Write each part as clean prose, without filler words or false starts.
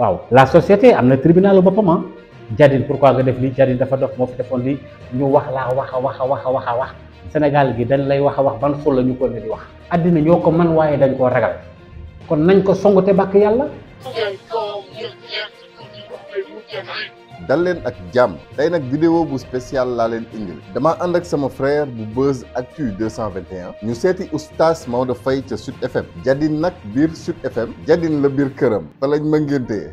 waaw la société am na tribunal boppam ah Jadine pourquoi nga def lii Jadine dafa dof moo fi defoon lii ñu wax laa wax a wax Sénégal gi dañ lay wax a wax ban xul la ñu ko ne di wax àddina ñoo ko man waaye dañ koo ragal kon nañ ko songu te bàkk yàlla. dal leen ak jàmm tey nag vidéo bu spécial laa leen indil dama ànd ak sama frère bu Buzz Actu 221 ñu seeti oustaz Maodo Faye ca Sud FM Jadine nag biir Sud FM Jadine la biir këram fa lañ ma ngéntee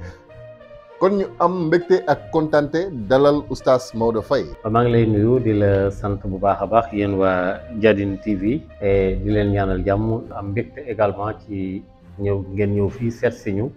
kon ñu am mbégte ak kontante dalal oustaz Maodo Faye. maa ngi lay nuyu di la sant bu baax a baax yéen waa Jadine TV et di leen ñaanal jàmm am mbégte également ci ngeen ñëw fii seet si ñu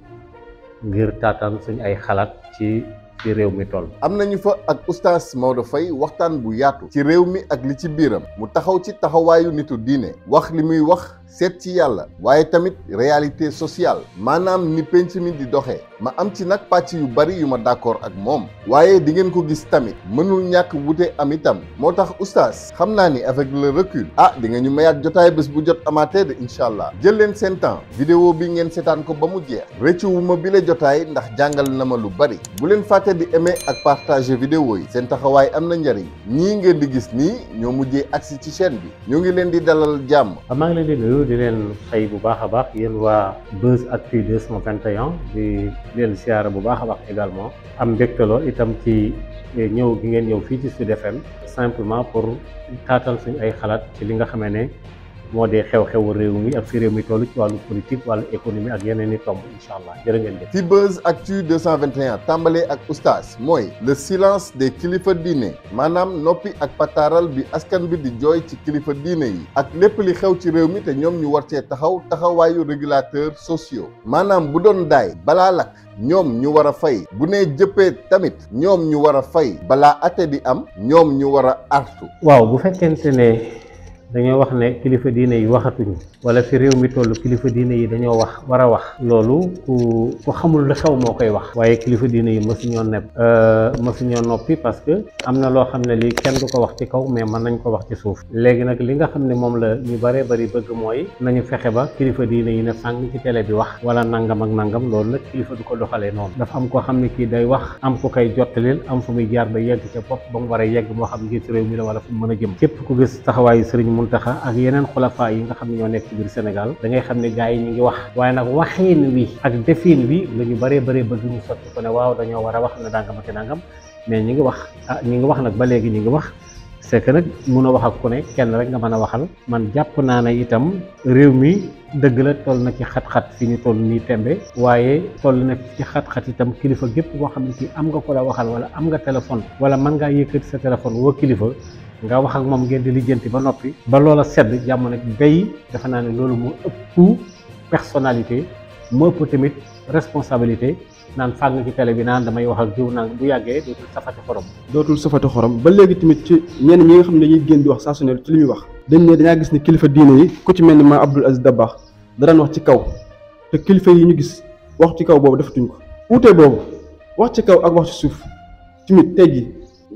ngir taataan suñu ay xalaat ci réew mi toll. am nañu fa ak oustaz Maodo Faye waxtaan bu yaatu ci réew mi ak li ci biiram mu taxaw ci taxawaayu nitu diine wax li muy wax seet ci yàlla waaye tamit réalité sociale maanaam ni penc mi di doxee ma am ci nag pàcc yu bari yu ma d'accord ak moom waaye di ngeen ko gis tamit mënul ñàkk wute am itam moo tax oustaz xam naa ni avec le recul di nga ñu mayaat jotaay bés bu jot amaatee de incha allah jël leen seen temps vidéo bi ngeen seetaan ko ba mu jeex rëccu wu ma bile jotaay ndax jàngal na ma lu bari bu leen fàtte di aimer ak partager vidéo yi seen taxawaay am na njariñ ñii ngeen di gis nii ñoo mujjee agsi ci chaîne bi ñoo ngi leen di dalal jàmm. maa ngi leen di nuyu di leen fay bu baax a baax yéen waa Buzz Actu 221 di leen siyaara bu baax a baax également am mbégte lool itam ci ñëw gi ngeen ñëw fii ci Sud FM simplement pour taatal suñu ay xalaat ci li nga xamee ne moo dee xew-xewu réew mi ak fi réew mi toll ci wàllu politique wàllu économie ak yeneen i tomb incha allah jërë ngeen jëf. fi Buzz Actu 221 tàmbalee ak oustaz mooy le silence des kilifa diine maanaam noppi ak pataaral bi askan bi di jooy ci kilifa diine yi ak lépp li xew ci réew mi te ñoom ñu war cee taxawaayu régulateurs sociaux maanaam bu doon daay balaa lakk ñoom ñu war a fay bu nee jëppee tamit ñoom ñu war a fay balaa ate di am ñoom ñu war a artu. waaw bu fekkente ne dañoo wax ne kilifa diine yi waxatuñu wala fi réew mi toll kilifa diine yi dañoo war a wax loolu ku xamul lu xew moo koy wax waaye kilifa diine yi mësuñoo noppi parce que am na loo xam ne lii kenn du ko wax ci kaw mais mën nañ ko wax ci suuf léegi nag li nga xam ne moom la ñu bëree bëri bëgg mooy nañu fexe ba kilifa diine yi ne sàng ci télé bi wax wala nangam ak nangam loolu nag kilifa du ko doxalee noonu dafa am koo xam ne kii day wax am ku koy jottalil am fu muy jaar ba yegg ca bopp ba mu war a yegg moo xam ngir ci réew mi la wala fu mu mën a jëm képp ku gis taxawaayu sëriñ Muntaxa ak yeneen xulafaa yi nga xam ne ñoo nekk ci biir Sénégal da ngay xam ne gars yi ñu ngi wax waaye nag waxiin wi ak defin wi la ñu bëree bëgg ñu sotti ko ne waaw dañoo war a wax ne dangam ak nangam mais ñi ngi wax nag ba léegi ñi ngi wax c'est que nag mun a wax ak ku ne kenn rek nga mën a waxal man jàpp naa ne itam réew mi dëgg la toll na ci xat-xat fi ñu toll nii tembe waaye toll na ci xat-xat itam kilifa gépp boo xam ne ci am nga ko la waxal wala am nga téléphone wala mën ngaa yëkkati sa téléphone woo kilifa nga wax ak moom ngeen di lijjanti ba noppi ba loola sedd jàmm nag bay dafa naa ne loolu moo ëpp personnalité moo ëpp tamit responsabilité naan fàgg ci télé bi naan damay wax ak jiw naan bu yàggee dootul safati xorom ba léegi tamit ci ñenn ñi nga xam ne dañuy génn di wax saa su ne ci li muy wax dañ ne dañaa gis ne kilifa diine yi ku ci mel ni ma Abdoul Aziz Dabakh da daan wax ci kaw te kilifa yi ñu gis wax ci kaw boobu defatuñ ko uute boobu wax ci kaw ak wax ci suuf tamit tey ji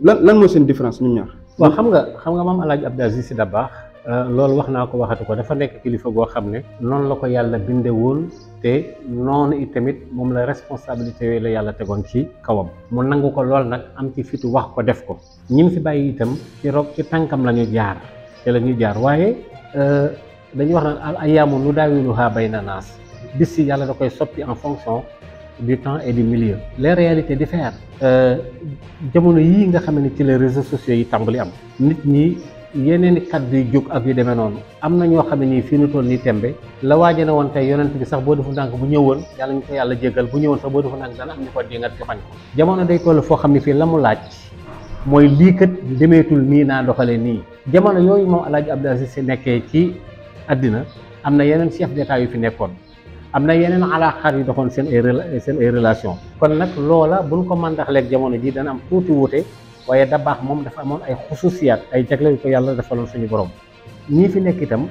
lan mooy seen différence ñoom ñaar. waaw xam nga maam El Hadj Abdoul Aziz Dabakh loolu wax naa ko waxatu ko dafa nekk kilifa goo xam ne noonu la ko yàlla binde woon te noonu itamit moom la responsabilité yooyu la yàlla tegoon ci kawam mu nangu ko lool nag am ci fitu wax ko def ko ñim fi bàyyi itam ci tànkam la ñu jaar te la ñu jaar waaye dañuy wax naan al ayyaamu nudaawiluhaa bayna naas bis si yàlla da koy soppi en fonction du temps et du milieu les réalités diffèrent jamono yii nga xam ne ci les réseaux sociaux yi tàmbali am nit ñi yeneen i kàddu yu jóg ak yu demee noonu am na ñoo xam ne nii fii nu toll nii tembe la waaje na woon tey yonent bi sax boo defu ndànk bu ñëwoon yàlla ñu ko yàlla jéggal bu ñëwoon sax boo defu ndànk dana am ñu ko dingat ci bañ ko jamono day toll foo xam ne fii la mu laaj mooy lii kat demeetul nii naa doxalee nii jamono yooyu moom El Hadj Abdoul Aziz Sy nekkee ci àddina am na yeneen chef d'état yu fi nekkoon am na yeneen alaaxaar yu doxoon seen ay relation kon nag loola buñ ko màndaxleeg jamono ji dana am tuuti wuute waaye Dabakh moom dafa amoon ay xususiyaat ay jagle yu ko yàlla defaloon suñu borom ñii fi nekk itam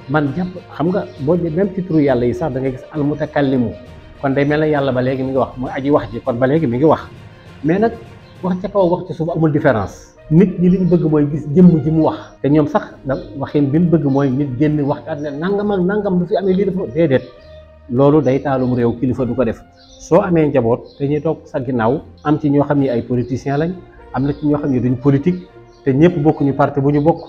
man jàpp xam nga boo même ci turu yàlla yi sax da ngay gis almutakallimu kon day mel ne yàlla ba léegi mi ngi wax mooy aji wax ji kon ba léegi mi ngi wax mais nag wax ca kaw wax ci suuf amul différence nit ñi li ñu bëgg mooy gis jëmm ji mu wax te ñoom sax da waxin bi ñu bëgg mooy nit génn waxtaan ne nangam ak nangam du fi amee lii dafa déedéet loolu day taalum réew kilifa du ko def soo amee njaboot dañuy toog sa ginnaaw am ci ñoo xam ni ay politiciens lañ am na ci ñoo xam ni duñ politique te ñëpp bokkuñu parti bu ñu bokk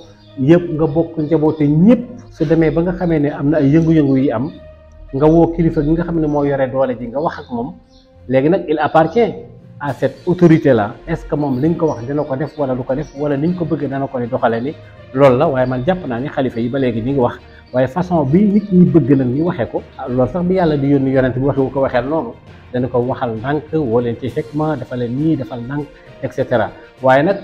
yëpp nga bokk njaboot te ñëpp su demee ba nga xamee ne am na ay yëngu-yëngu yi am nga woo kilifa gi nga xam ne moo yore doole ji nga wax ak moom léegi nag il appartient à cette autorité là est-ce que moom liñ ko wax dina ko def wala du ko def wala niñ ko bëgg dana ko ni doxale ni loolu la waaye man jàpp naa ni xalifa yi ba léegi ñu ngi wax waaye façon bi nit ñi bëgg nag ñu waxee ko loolu sax bi yàlla di yónni yonent bi waxewu ko waxeel noonu dana ko waxal ndànk woo leen ci xikma dafa leen nii defal ndànk et cetera waaye nag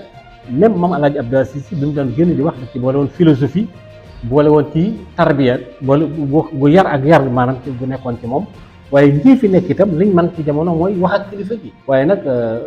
même Mame El Hadji Abdou Aziz Sy bi mu doon génn di wax daf ci boole woon philosophie boole woon ci tarbiya boole bu yar ak yar maanaam ci bu nekkoon ci moom waaye ñii fi nekk itam liñ mën ci jamono mooy wax ak kilifa gi waaye nag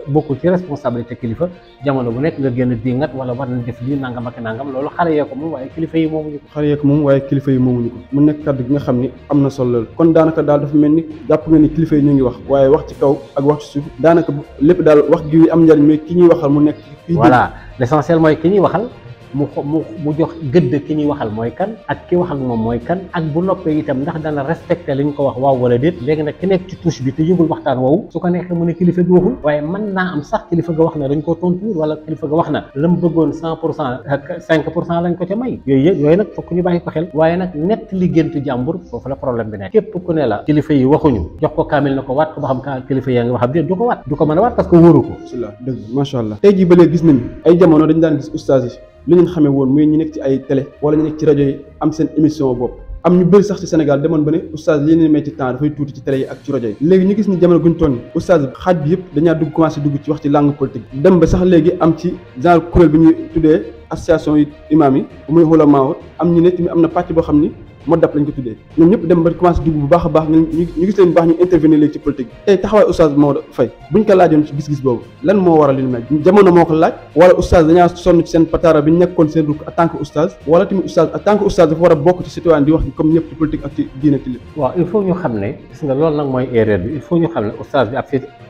bokkul ci responsabilité kilifa jamono bu nekk nga génn dingat wala war na def lii nangam ak nangam loolu xale yee ko moom waaye kilifa yi moomuñu ko. xale yee ko moom waaye kilifa yi moomuñu ko mu nekk kàddu gi nga xam ni am na solo lool kon daanaka daal dafa mel ni jàpp nga ni kilifa yi ñu ngi wax waaye wax ci kaw ak wax ci suuf daanaka lépp daal wax gi am njariñ mais ki ñuy waxal mu nekk. voilà l'essentiel mooy ki ñuy waxal. mu jox gëdd ki ñuy waxal mooy kan ak ki wax ak moom mooy kan ak bu noppee itam ndax dana respecté li ñu ko wax waaw wala déet léegi nag ki nekk ci touche bi te yëgul waxtaan woowu su ko neexee mu ne kilifa gi waxul waaye mën naa am sax kilifa ga wax na dañ koo tontu wala kilifa ga wax na la mu bëggoon 100% ak 5% lañ ko ca may yooyu nag fokk ñu bàyyi ko xel waaye nag nett li géntu jàmbur foofu la problème bi nekk képp ku ne la kilifa yi waxuñu jox ko kaamil na ko waat ko ba xam kilifa yaa ngi wax déet du ko waat du ko mën a waat parce que wóoru ko dëgg macha allah tey jii ba léegi gis nañu ay jamono dañ daan gis ustaas yi li ñu xamee woon muy ñu nekk ci ay télé wala ñu nekk ci rajo yi am seen émission bopp am ñu bëri sax ci Sénégal demoon ba ne oustaz li leen may ci temps dafay tuuti ci télé yi ak ci rajo yi léegi ñu gis ni jamono guñ toll ni oustaz xaaj bi yëpp dañaa commencé dugg ci wax ci langue politique dem ba sax léegi am ci genre kuréel bi ñuy tuddee association yi imam yi muy ulama am ñu ne tamit am na pàcc boo xam ni moo dap lañ ko tuddee ñoom ñëpp dem ba commencé dugg bu baax a baax ñu gis leen bu baax ñu intervenir léegi ci politique bi tey taxawaay oustaz Maodo Faye buñ ko laajoon ci gis-gis boobu lan moo waral li ñu mel jamono moo ko laaj wala oustaz dañaa sonn ci seen patara bi ñu nekkoon seen rukk en tant que oustaz wala tamit oustaz en tant que oustaz dafa war a bokk ci citoyen di wax comme ñëpp ci politique ak ci diine ci lépp waaw il faut ñu xam ne gis nga loolu nag mooy erreur bi il faut ñu xam ne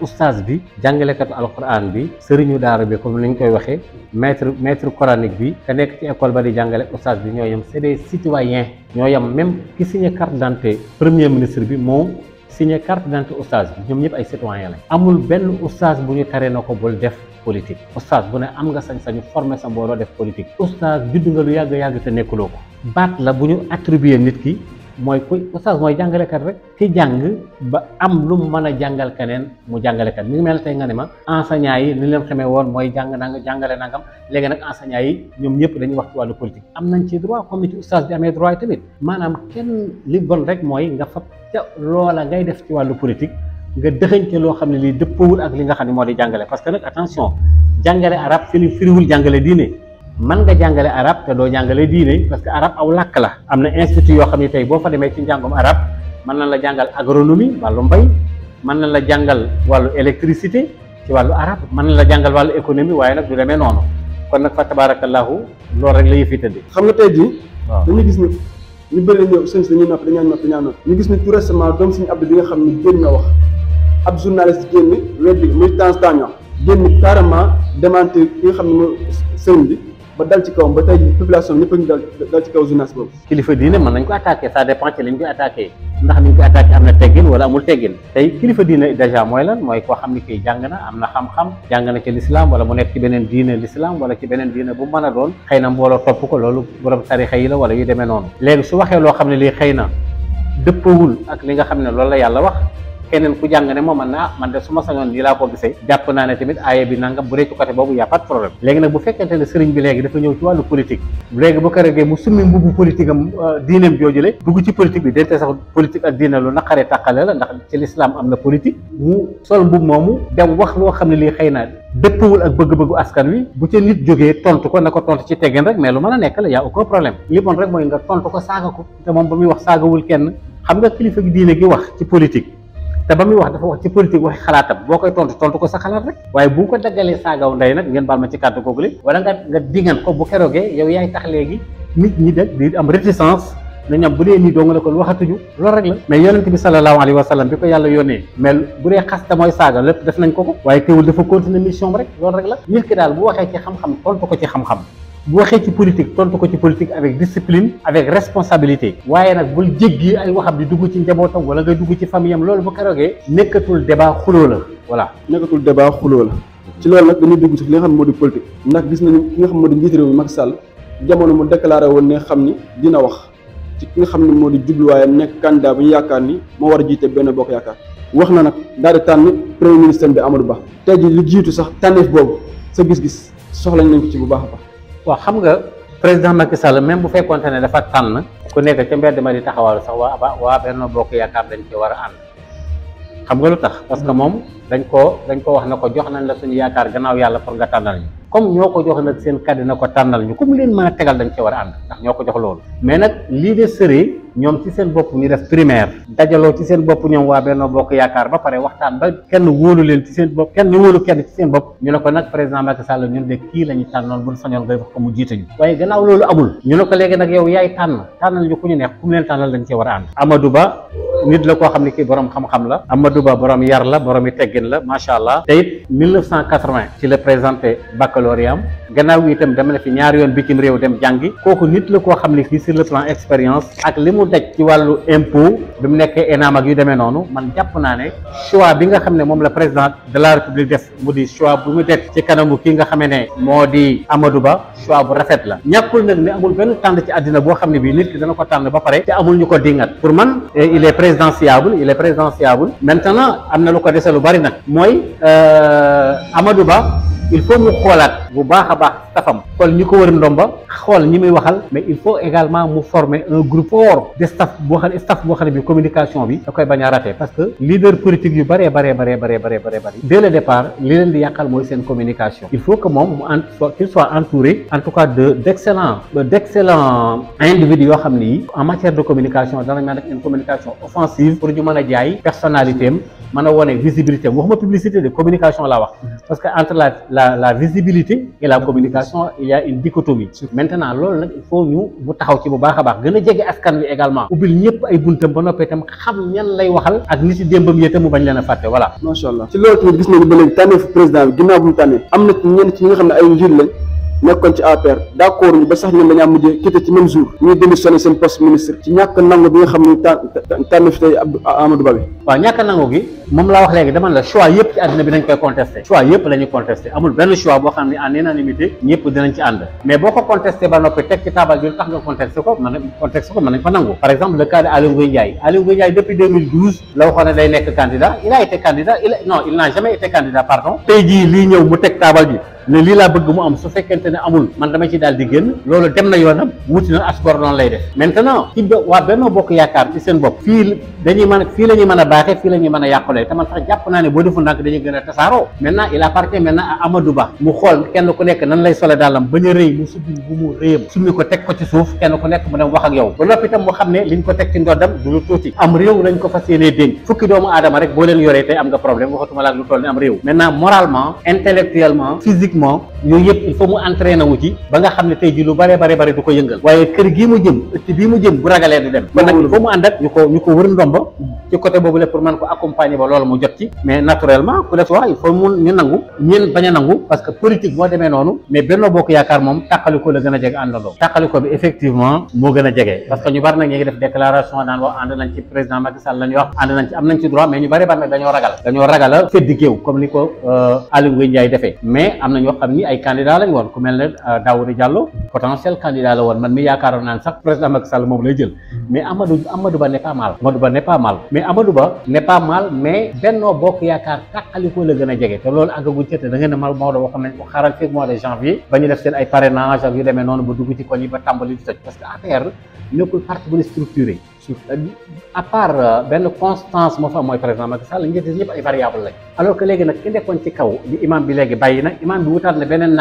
oustaz bi jàngalekatu alquran bi sëriñu daara bi comme ni ñu koy waxee maître coranique bi te nekk ci école ba di jàngale oustaz bi ñoo yem c'est des citoyens ñoo yem même ki signé carte d'identité premier ministre bi moo signé carte d'identité oustaz bi ñoom ñëpp ay citoyens lañ amul benn oustaz bu ñu taree na ko bul def politique oustaz bu ne am nga sañ-sañu former sa mbooloo def politique oustaz judd nga lu yàgg te nekkuloo ko baat la bu ñu attribuer nit ki mooy ku oustaz mooy jàngalekat rek ki jàng ba am lu mu mën a jàngal keneen mu jàngalekat mi ngi mel tey nga ne ma enseignant yi ni leen xamee woon mooy jàngale nangam léegi nag enseignant yi ñoom ñëpp dañuy wax ci wàllu politique am nañ ci droit comme ni ci oustaz bi amee droit yi tamit maanaam kenn li bon rek mooy nga fab ca loola ngay def ci wàllu politique nga dëxëñ ca loo xam ne lii dëppawul ak li nga xam ne moo di jàngale parce que nag attention jàngale arab firiwul jàngale diine man nga jàngale arab te doo jàngale diine parce que arab aw làkk la am na institut yoo xam ne tey boo fa demee ci njàngum arab mën nañ la jàngal agronomie wàllu mbay mën nañ la jàngal wàllu électricité ci wàllu arab mën nañ la jàngal wàllu économie waaye nag du demee noonu kon nag fa tabarakallahu loolu rek la yëf yi tëddee. xam nga tey jii dañuy gis ni ñu bëri na ñëw sëñ si dañuy noppi dañaa noppi ñu gis ni tout récemment doom suñu Abdou bi nga xam ne génn na wax ab journaliste génn weddi muy Tanzania génn carrément démentir ki nga xam ne mooy sëriñ bi ba dal ci kawam ba tey population ñëpp a ngi dal ci kaw journaliste boobu. kilifa diine mën nañ ko attaqué ça dépend ci lañ koy attaqué ndax ni ñu koy attaqué am na teggin wala amul teggin tey kilifa diine déjà mooy lan mooy koo xam ni kii jàng na am na xam-xam jàng na ci l'islam wala mu nekk ci beneen diine l'islam wala ci beneen diine bu mën a doon xëy na mbooloo topp ko loolu borom tarixa yi la wala yu demee noonu léegi su waxee loo xam ne lii xëy na dëppawul ak li nga xam ne loolu la yàlla wax keneen ku jàng ne moom man de su ma sañoon nii laa ko gisee jàpp naa ne tamit aaya bi nangam bu dee ci côté boobu y a pas de problème léegi nag bu fekkente ne sëriñ bi léegi dafa ñëw ci wàllu politique léegi bu ko regee mu summi mbubbu politique am diineem joojule dugg ci politique bi dente sax politique ak diine lu naqaree tàqale la ndax ci l'islam am na politique mu sol mbub moomu dem wax loo xam ne lii xëy na dëppawul ak bëgg-bëggu askan wi bu ca nit jógee tontu ko na ko tontu ci teggin rek mais lu mën a nekk la y a aucun problème li bon rek mooy nga tontu ko saaga ko te moom ba muy wax saagawul kenn xam nga kilifa gi diine gi wax ci politique te ba muy wax dafa wax ci politique waxi xalaatam boo koy tontu ko sa xalaat rek waaye bu ko daggalee saagaw ndey nag ngeen baal ma ci kàddu googu li wala nga dingan ko bu keroogee yow yaay tax léegi nit ñi di am réticence na ñam bu dee nii doo nga la kon waxatuñu loolu rek la mais yonent bi sallallahu alayhi wa sallam bi ko yàlla yónnee mais bu dee xasta mooy saaga lépp def nañ ko waaye teewul dafa continuer mission rek loolu rek la nit ki daal bu waxee ci xam-xam tontu ko ci xam-xam bu waxee ci politique tontu ko ci politique avec discipline avec responsabilité waaye nag bul jéggi ay waxam di dugg ci njabootam wala ngay dugg ci famille am loolu bu keroogee nekkatul débat xuloo la voilà. nekkatul débat xuloo la ci loolu nag dañuy dugg ci li nga xam ne moo di politique ndax gis nañu ki nga xam moo di njiit réew mi Macky Sall jamono mu déclaré woon ne xam ni dina wax ci ki nga xam ne moo di jubluwaayam nekk candidat bu ñu yaakaar ni moo war a jiite Benno Bokk Yaakaar wax na nag daal di tànn premier ministre bi Amadou Ba tey jii li jiitu sax tànneef boobu sa gis-gis soxla nañ ko ci bu baax a baax. waaw xam nga président Macky Sall même bu fekkoonte ne dafa tànn ku nekk ca mbedd ma di taxawal sax waa Benno Bokk Yaakaar dañ ci war a ànd xam nga lu tax parce que moom dañ ko wax na ko jox nañ la suñu yaakaar gannaaw yàlla pour nga tànnal ñu comme ñoo ko jox nag seen kàddu na ko tànnal ñu comme leen mën a tegal dañ ci war a ànd ndax ñoo ko jox loolu mais nag lii de sëree ñoom ci seen bopp ñu def primaire dajaloo ci seen bopp ñoom waa Benno Bokk Yaakaar ba pare waxtaan ba kenn wóolu leen ci seen bopp kenn ñu wóolu kenn ci seen bopp ñu ne ko nag président Macky Sall ñun de kii la ñu tànnoon bu ñu sañoon ngay wax ko mu jiite ñu waaye gannaaw loolu amul ñu ne ko léegi nag yow yaay tànnal ñu ku ñu neex ku mu leen tànnal dañ ci war a ànd Amadou Ba nit la koo xam ne kii borom xam-xam la Amadou Ba borom yar la borom yi teggin la macha allah te it 1980 ci la présenté baccalauréat am gannaaw itam dem na fi ñaari yoon bitim réew dem jàngi kooku nit la koo xam ne kii sur le plan expérience ak li mu daj ci wàllu impôt bi mu nekkee ENAM ak yu demee noonu man jàpp naa ne choix bi nga xam ne moom la président de la république def mu di choix bu mu def ci kanamu kii nga xamee ne moo di Amadou Ba choix bu rafet la ñàkkul nag ne amul benn tànn ci àddina boo xam ne bii nit ki dana ko tànn ba pare te amul ñu ko dingat pour man il est présidentiable maintenant am na lu ko dese lu bari nag mooy Amadou Ba il faut mu xoolaat bu baax a baax stafam xool ñi ko wër ndomba xool ñi muy waxal mais il faut également mu former un groupe fort de staff boo xam ne bi communication bi da koy bañ a raté parce que leader politique yu bëree dès le départ li leen di yàqal mooy seen communication il faut que moom qu'il soit entouré en tout cas d'excellents individus yoo xam ni en matière de communication danañ mën a def une communication offensive pour ñu mën a jaay personnalité am mën a wone visibilité am waxuma publicité de communication laa wax parce que entre la visibilité et la communication il y a une dichotomie maintenant loolu nag il faut ñu mu taxaw ci bu baax a baax gën a jege askan wi également ubbil ñëpp ay buntam ba noppee itam xam ñan lay waxal ak nit ci démbam yi itam mu bañ leen a fàtte voilà. macha allah ci loolu tamit gis nañu ba léegi tànneefu président bi ginnaaw bu mu tànnee am na ci ñenn ci ñi nga xam ne ay njiit lañ nekkoon ci APR d'accord ñu ba sax ñoom dañaa mujjee quitté ci même jour ñuy démissionné seen poste ministre ci ñàkk nangu bi nga xam ne tànn fi tey Amadou Ba bi waaw ñàkk nangu gi moom laa wax léegi dama la choix yëpp ci àddina bi dañ koy contesté choix yëpp la ñuy contesté amul benn choix boo xam ne en unanimité ñëpp dinañ ci ànd mais boo ko contesté ba noppi teg ci taabal bi lu tax nga contesté ko mën nañ ko nangu par exemple le cas de Aly Ngouille Ndiaye depuis 2012 la waxoon ne day nekk candidat il a été candidat il n'a jamais été candidat pardon tey jii lii ñëw mu teg taabal bi ne lii laa bëgg mu am su fekkente ne amul man dama ci daal di génn loolu dem na yoonam wuti na asgor noonu lay def maintenant ci waa Benno Bokk Yaakaar ci seen bopp fii la ñuy mën a baaxee fii la ñuy mën a yàqulee te man sax jàpp naa ne boo defu ndànk dañuy gën a tasaaroo maintenant il appartient maintenant à Amadou Ba mu xool kenn ku nekk nan lay sole daalam bañ a rëy mu summi bu mu rëyam summi ko teg ko ci suuf kenn ku nekk mu dem wax ak yow ba noppi itam mu xam ne liñ ko teg ci ndoddam du lu tuuti am réew lañ ko fas yéenee dénk fukki doomu aadama rek boo leen yoree tey am nga problème waxatuma la lu toll ni am réew maintenant moralement intellectuellement physiquement yooyu yëpp il faut mu entraîné wu ci ba nga xam ne tey ji lu bare du ko yëngal waaye kër gii mu jëm ëtt bii mu jëm bu ragalee du dem kon nag il faut mu ànd ak ñu ko wër ndomba ci côté boobu la pour mën ko accompagner ba loolu mu jot ci mais naturellement ku def il faut mu ñu nangu ñeen bañ a nangu parce que politique moo demee noonu mais Benno Bokk Yaakaar moom tàqaliko la gën a jege àndandoo tàqaliko bi effectivement moo gën a jege parce que ñu bari nag ñu ngi def déclaration naan wax ànd nañ ci président Macky Sall la ñuy wax ànd nañ ci am nañ ci droit mais ñu bari nag dañoo ragal a féddi géew comme ni ko Aly Ngouille Ndiaye defee mais am na ñoo xam ni ay candidat lañ woon ku mel ne Daouda Diallo potentiel candidat la woon man mi yaakaaroon naan sax président Macky Sall moom lay jël mais Amadou Ba n'est pas mal mais Amadou Ba n'est pas mal mais Benno Bokk Yaakaar tàqaliko la gën a jege te loolu àggaguñ ci te da ngeen ne Maodo boo xam ne xaaral fii mois de janvier ba ñu def seen ay parrainage ak yu demee noonu ba dugg ci koñ yi ba tàmbali di tëj parce que APR nekkul parti bu structuré à part benn constance moo fa am mooy président Macky Sall ñi ñëpp ay variable lañ alors que léegi nag ki nekkoon ci kaw di imam bi léegi bàyyi na imam bi wutaat na beneen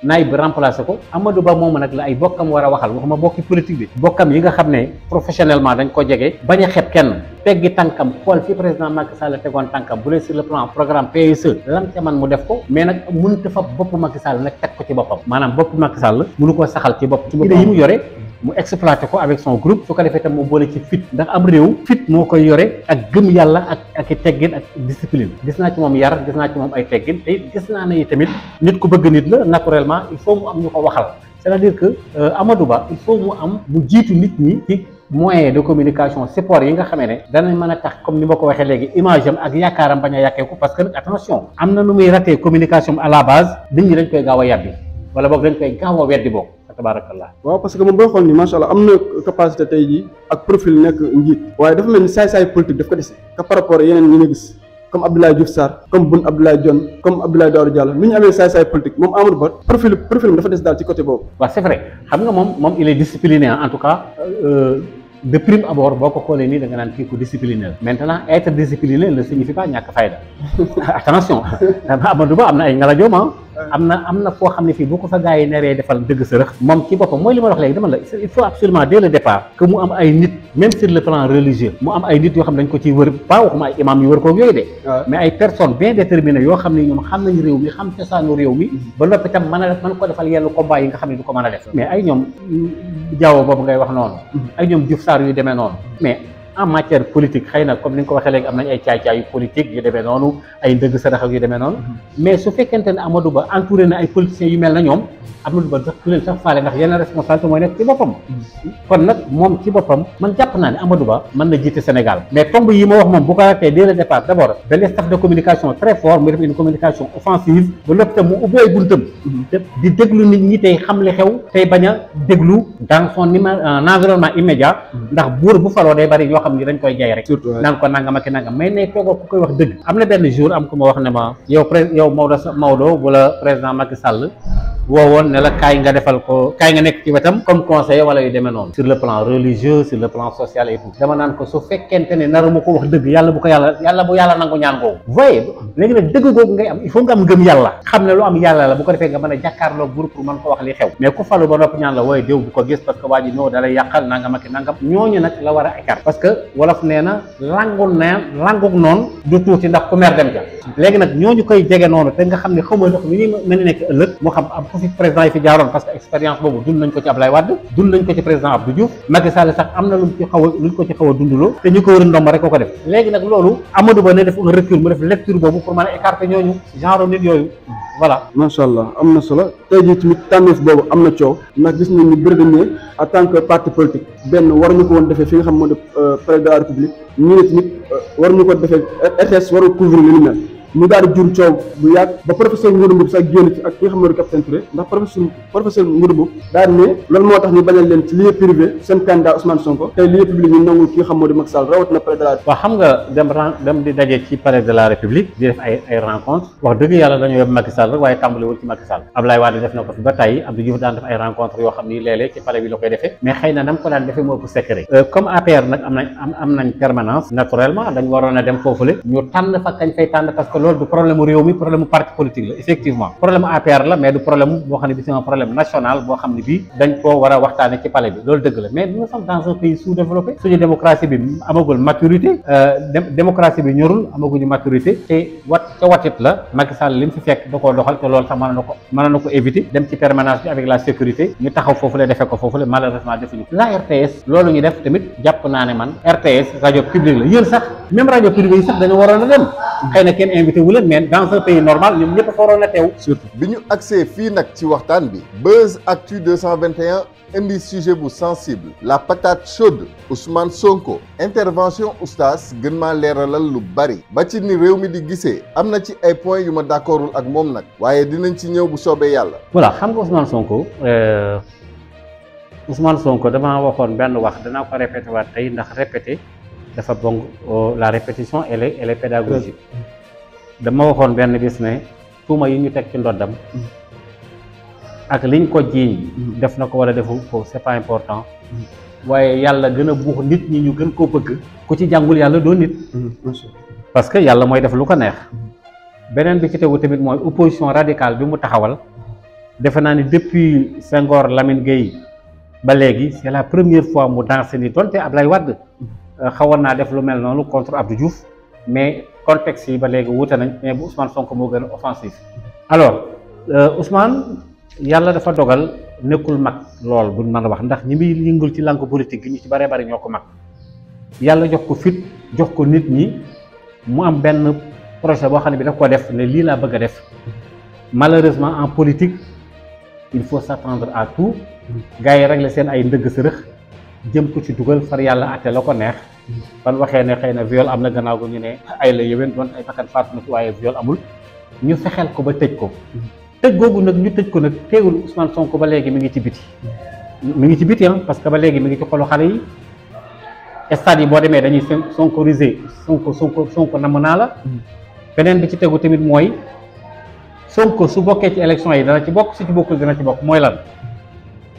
naib bi remplacé ko Amadou Ba moomu nag la ay bokkam war a waxal waxuma bokki politique bi bokkam yi nga xam ne professionnellement dañ ko jege bañ a xeeb kenn teggi tànkam xool fi président Macky Sall tegoon tànkam bu dee sur le plan programme PSE lam ca man mu def ko mais nag mënut fa bopp Macky Sall nag teg ko ci boppam maanaam bopp Macky Sall mënu koo saxal ci bopp idée yi mu yore mu exploité ko avec son groupe su ko defee tam mu boole ci fit ndax am réew fit moo koy yore ak gëm yàlla ak i teggin ak discipline gis naa ci moom yar gis naa ci moom ay teggin te gis naa ne tamit nit ku bëgg nit la naturellement il faut mu am ñu ko waxal c'est-à-dire que Amadou Ba il faut mu am mu jiitu nit ñi ci moyen de communication support yi nga xamee ne danañ mën a tax comme ni ma ko waxee léegi image am ak yaakaaram bañ a yàqeeku parce que nag attention am na nu muy raté communication à la base nit ñi dañ koy gaaw a yàbbi wala boog dañ koy gaaw a weddi boog tabarakallah. waaw parce que moom boo xool ni macha allah am na capacité tey jii ak profil nekk njiit waaye dafa mel ni saay-saay politique daf ko dese que par rapport yeneen ñi nga gis comme Abdoulaye Diouf Sarr comme Boun Abdallah Dionne comme Abdoulaye Daouda Diallo ni ñu amee saay-saay politique moom Amadou Ba profil dafa des daal ci côté boobu. waaw c'est vrai xam nga moom il est discipliné en tout cas de prime abord boo ko xoolee nii da nga naan kii ku discipliné la maintenant être discipliné ne signifie pas ñàkk fayda attention Amadou Ba am na ay ngalajoom am na foo xam ne fii boo ko fa gars yi naree defal dëgg sa rëx moom ci boppam mooy li ma wax léegi dama la il faut absolument dès le départ que mu am ay nit même sur le plan religieux mu am ay nit yoo xam ne dañ ko ciy wër pas waxuma ay imam yu wër koog yooyu de mais ay personnes bien déterminées yoo xam ne ñoom xam nañ réew mi xam cosaanu réew mi ba noppi tam mën ko defal yenn combat yi nga xam ne du ko mën a def mais ay ñoom Diawo boobu ngay wax noonu ay ñoom Diouf Sarr yu demee noonu mais en matière politique xëy na comme ni nga ko waxee léegi am nañ ay caay-caayu politique yu demee noonu ay ndëgg sarax yu demee noonu mais su fekkente ne Amadou Ba entouré na ay politiciens yu mel na ñoom Amadou Ba sax ku leen sax faale ndax yenn responsabilité mooy nekk ci boppam kon nag moom ci boppam man jàpp naa ne Amadou Ba mën na jiite Sénégal mais tomb yi ma wax moom bu ko ratee dès le départ d'abord benn staff de communication très fort mu def une communication offensive ba lépp tam mu ubbi ay buntam di déglu nit ñi tey xam li xew tey bañ a déglu dans son environnement immédiat ndax buur bu faloo day bari ñoo xam ni dañ koy jaay rek naan ko nangam ak nangam mais ne toogoo ku koy wax dëgg am na benn jour am ko ma wax ne ma yow Maodo wala président Macky Sall woowoon ne la kaay nga defal ko kaay nga nekk ci wetam comme conseiller wala yu demee noonu sur le plan religieux sur le plan social et tout dama naan ko su fekkente ne naru ma ko wax dëgg yàlla bu yàlla nangu ñaan googu voyez léegi nag dëgg googu ngay am il faut nga am ngëm yàlla xam ne lu am yàlla la bu ko defee nga mën a jàkkaarloo buur pour mën ko wax li xew mais ku falu ba noppi ñaan la wooye déw bu ko gis parce que waa ji noo dalay yàqal nangam ak nangam ñooñu nag la war a écart parce que wolof nee na langug noonu du tuuti ndax ku mer dem ja léegi nag ñooñu koy jege noonu te nga xam ne xaw ma ndox mi ñuy mën a nekk ëllëg moo xam am fu fi président yi fi jaaroon parce que expérience boobu dund nañ ko ci Ablaye Wade dund nañ ko ci président Abdou Diouf Macky Sall sax am na luñ ko ci xaw a dunduloo te ñu ko wër a ndomba rek ko def léegi nag loolu Amadou Ba ne def un recul mu def lecture boobu pour mën a écarter ñooñu genre nit yooyu voilà. macha allah am na solo tey jii tamit tànneef boobu am na coow ndax gis nañ ni bëri dañ ne en tant que parti politique benn waruñu ko woon defee fi nga xam moo de président de la république ñu ne tamit waruñu ko defee RTS warul couvrir li ni mel mu daal di jur coow bu yàgg ba professeur Ngouda Mboup sax génn ci ak ki nga xam ne capitaine Touré ndax professeur Ngouda Mboup daal di ne loolu moo tax ñu bañal leen ci lieu privé seen candidat Ousmane Sonko tey lieu public ñu nangul ki nga xam moo di Macky Sall rawatina palais de la République. waaw xam nga dem di daje ci palais de la République di def ay rencontre wax dëgg yàlla dañoo yóbbu Macky Sall rek waaye tàmbaliwul ci Macky Sall Ablaye Wade def na ko fi ba tey Abdou Diouf daan def ay rencontre yoo xam ni léeg-léeg ci palais bi la koy defee mais xëy na nam ko daan defee moo ëpp secret comme APR nag am nañ permanence naturellement dañ waroon a dem foofule ñu tànn fa kañ fay tànn parce que loolu du problème réew mi problème parti politique la effectivement problème APR la mais du problème boo xam ne bi c'est un problème national boo xam ne bii dañ koo war a waxtaane ci palais bi loolu dëgg la mais nous sommes dans un pays sous-développé suñu démocratie bi amagul maturité démocratie bi ñorul amaguñu maturité te watit la Macky Sall li mu fi fekk da koo doxal te loolu sax mën na ko éviter dem ci permanence bi avec la sécurité ñu taxaw foofu la defee ko foofu la malheureusement defuñu la RTS loolu ñu def tamit jàpp naa ne man RTS rajo publique la yéen sax même rajo privé yi sax dañu waroon a dem xëy na kenn invité wu leen mais dans un pays normal ñoom ñëpp fa waroon a teew. surtout bi ñu agsee fii nag ci waxtaan bi Buzz Actu 221 indi sujet bu sensible la patate chaude Ousmane Sonko intervention oustaz gën maa leeralal lu bari ba ci ni réew mi di gisee am na ci ay points yu ma d'accordul ak moom nag waaye dinañ ci ñëw bu soobee yàlla. voilà xam nga Ousmane Sonko damaa waxoon benn wax danaa ko répété waat tey ndax répété dafa bon la répétition elle est pédagogique. dama waxoon benn bis ne tuuma yi ñu teg ci ndoddam ak liñ ko jiiñ def na ko wala defu ko c'est pas important waaye yàlla gën a buux nit ñi ñu gën koo bëgg ku ci jàngul yàlla doo nit parce que yàlla mooy def lu ko neex beneen bi ci tegu tamit mooy opposition radicale bi mu taxawal defe naa ni depuis Senghor Lamine Gueye ba léegi c'est la première fois mu dansé ni donte Ablaye Wade xawoon naa def lu mel noonu contre Abdou Diouf mais contexte yi ba léegi wuute nañ mais bu Ousmane Sonko moo gën a offensif alors Ousmane yàlla dafa dogal nekkul mag lool buñ mën a wax ndax ñi muy yëngul ci langue politique gi ñu ci bare bari ñoo ko mag yàlla jox ko fit jox ko nit ñi mu am benn projet boo xam ne bi daf ko def ne lii laa bëgg a def malheureusement en politique il faut s'attendre à tout gars yi régler seen ay ndëgg sërëx jëm ko ci dugal far yàlla atte la ko neex ban waxee ne xëy na viol am na gannaaw gu ñu ne ay la yëwén doon ay bakkan faatu na ci waaye viol amul ñu fexeel ko ba tëj ko tëj googu nag ñu tëj ko nag teewul Ousmane Sonko ba léegi mi ngi ci biti parce que ba léegi mi ngi ci xolu xale yi stade yi boo demee dañuy sonkorisé Sonko namm naa la beneen bi ci tegu tamit mooy Sonko su bokkee ci élection yi dana ci bokk su ci bokkul dana ci bokk mooy lan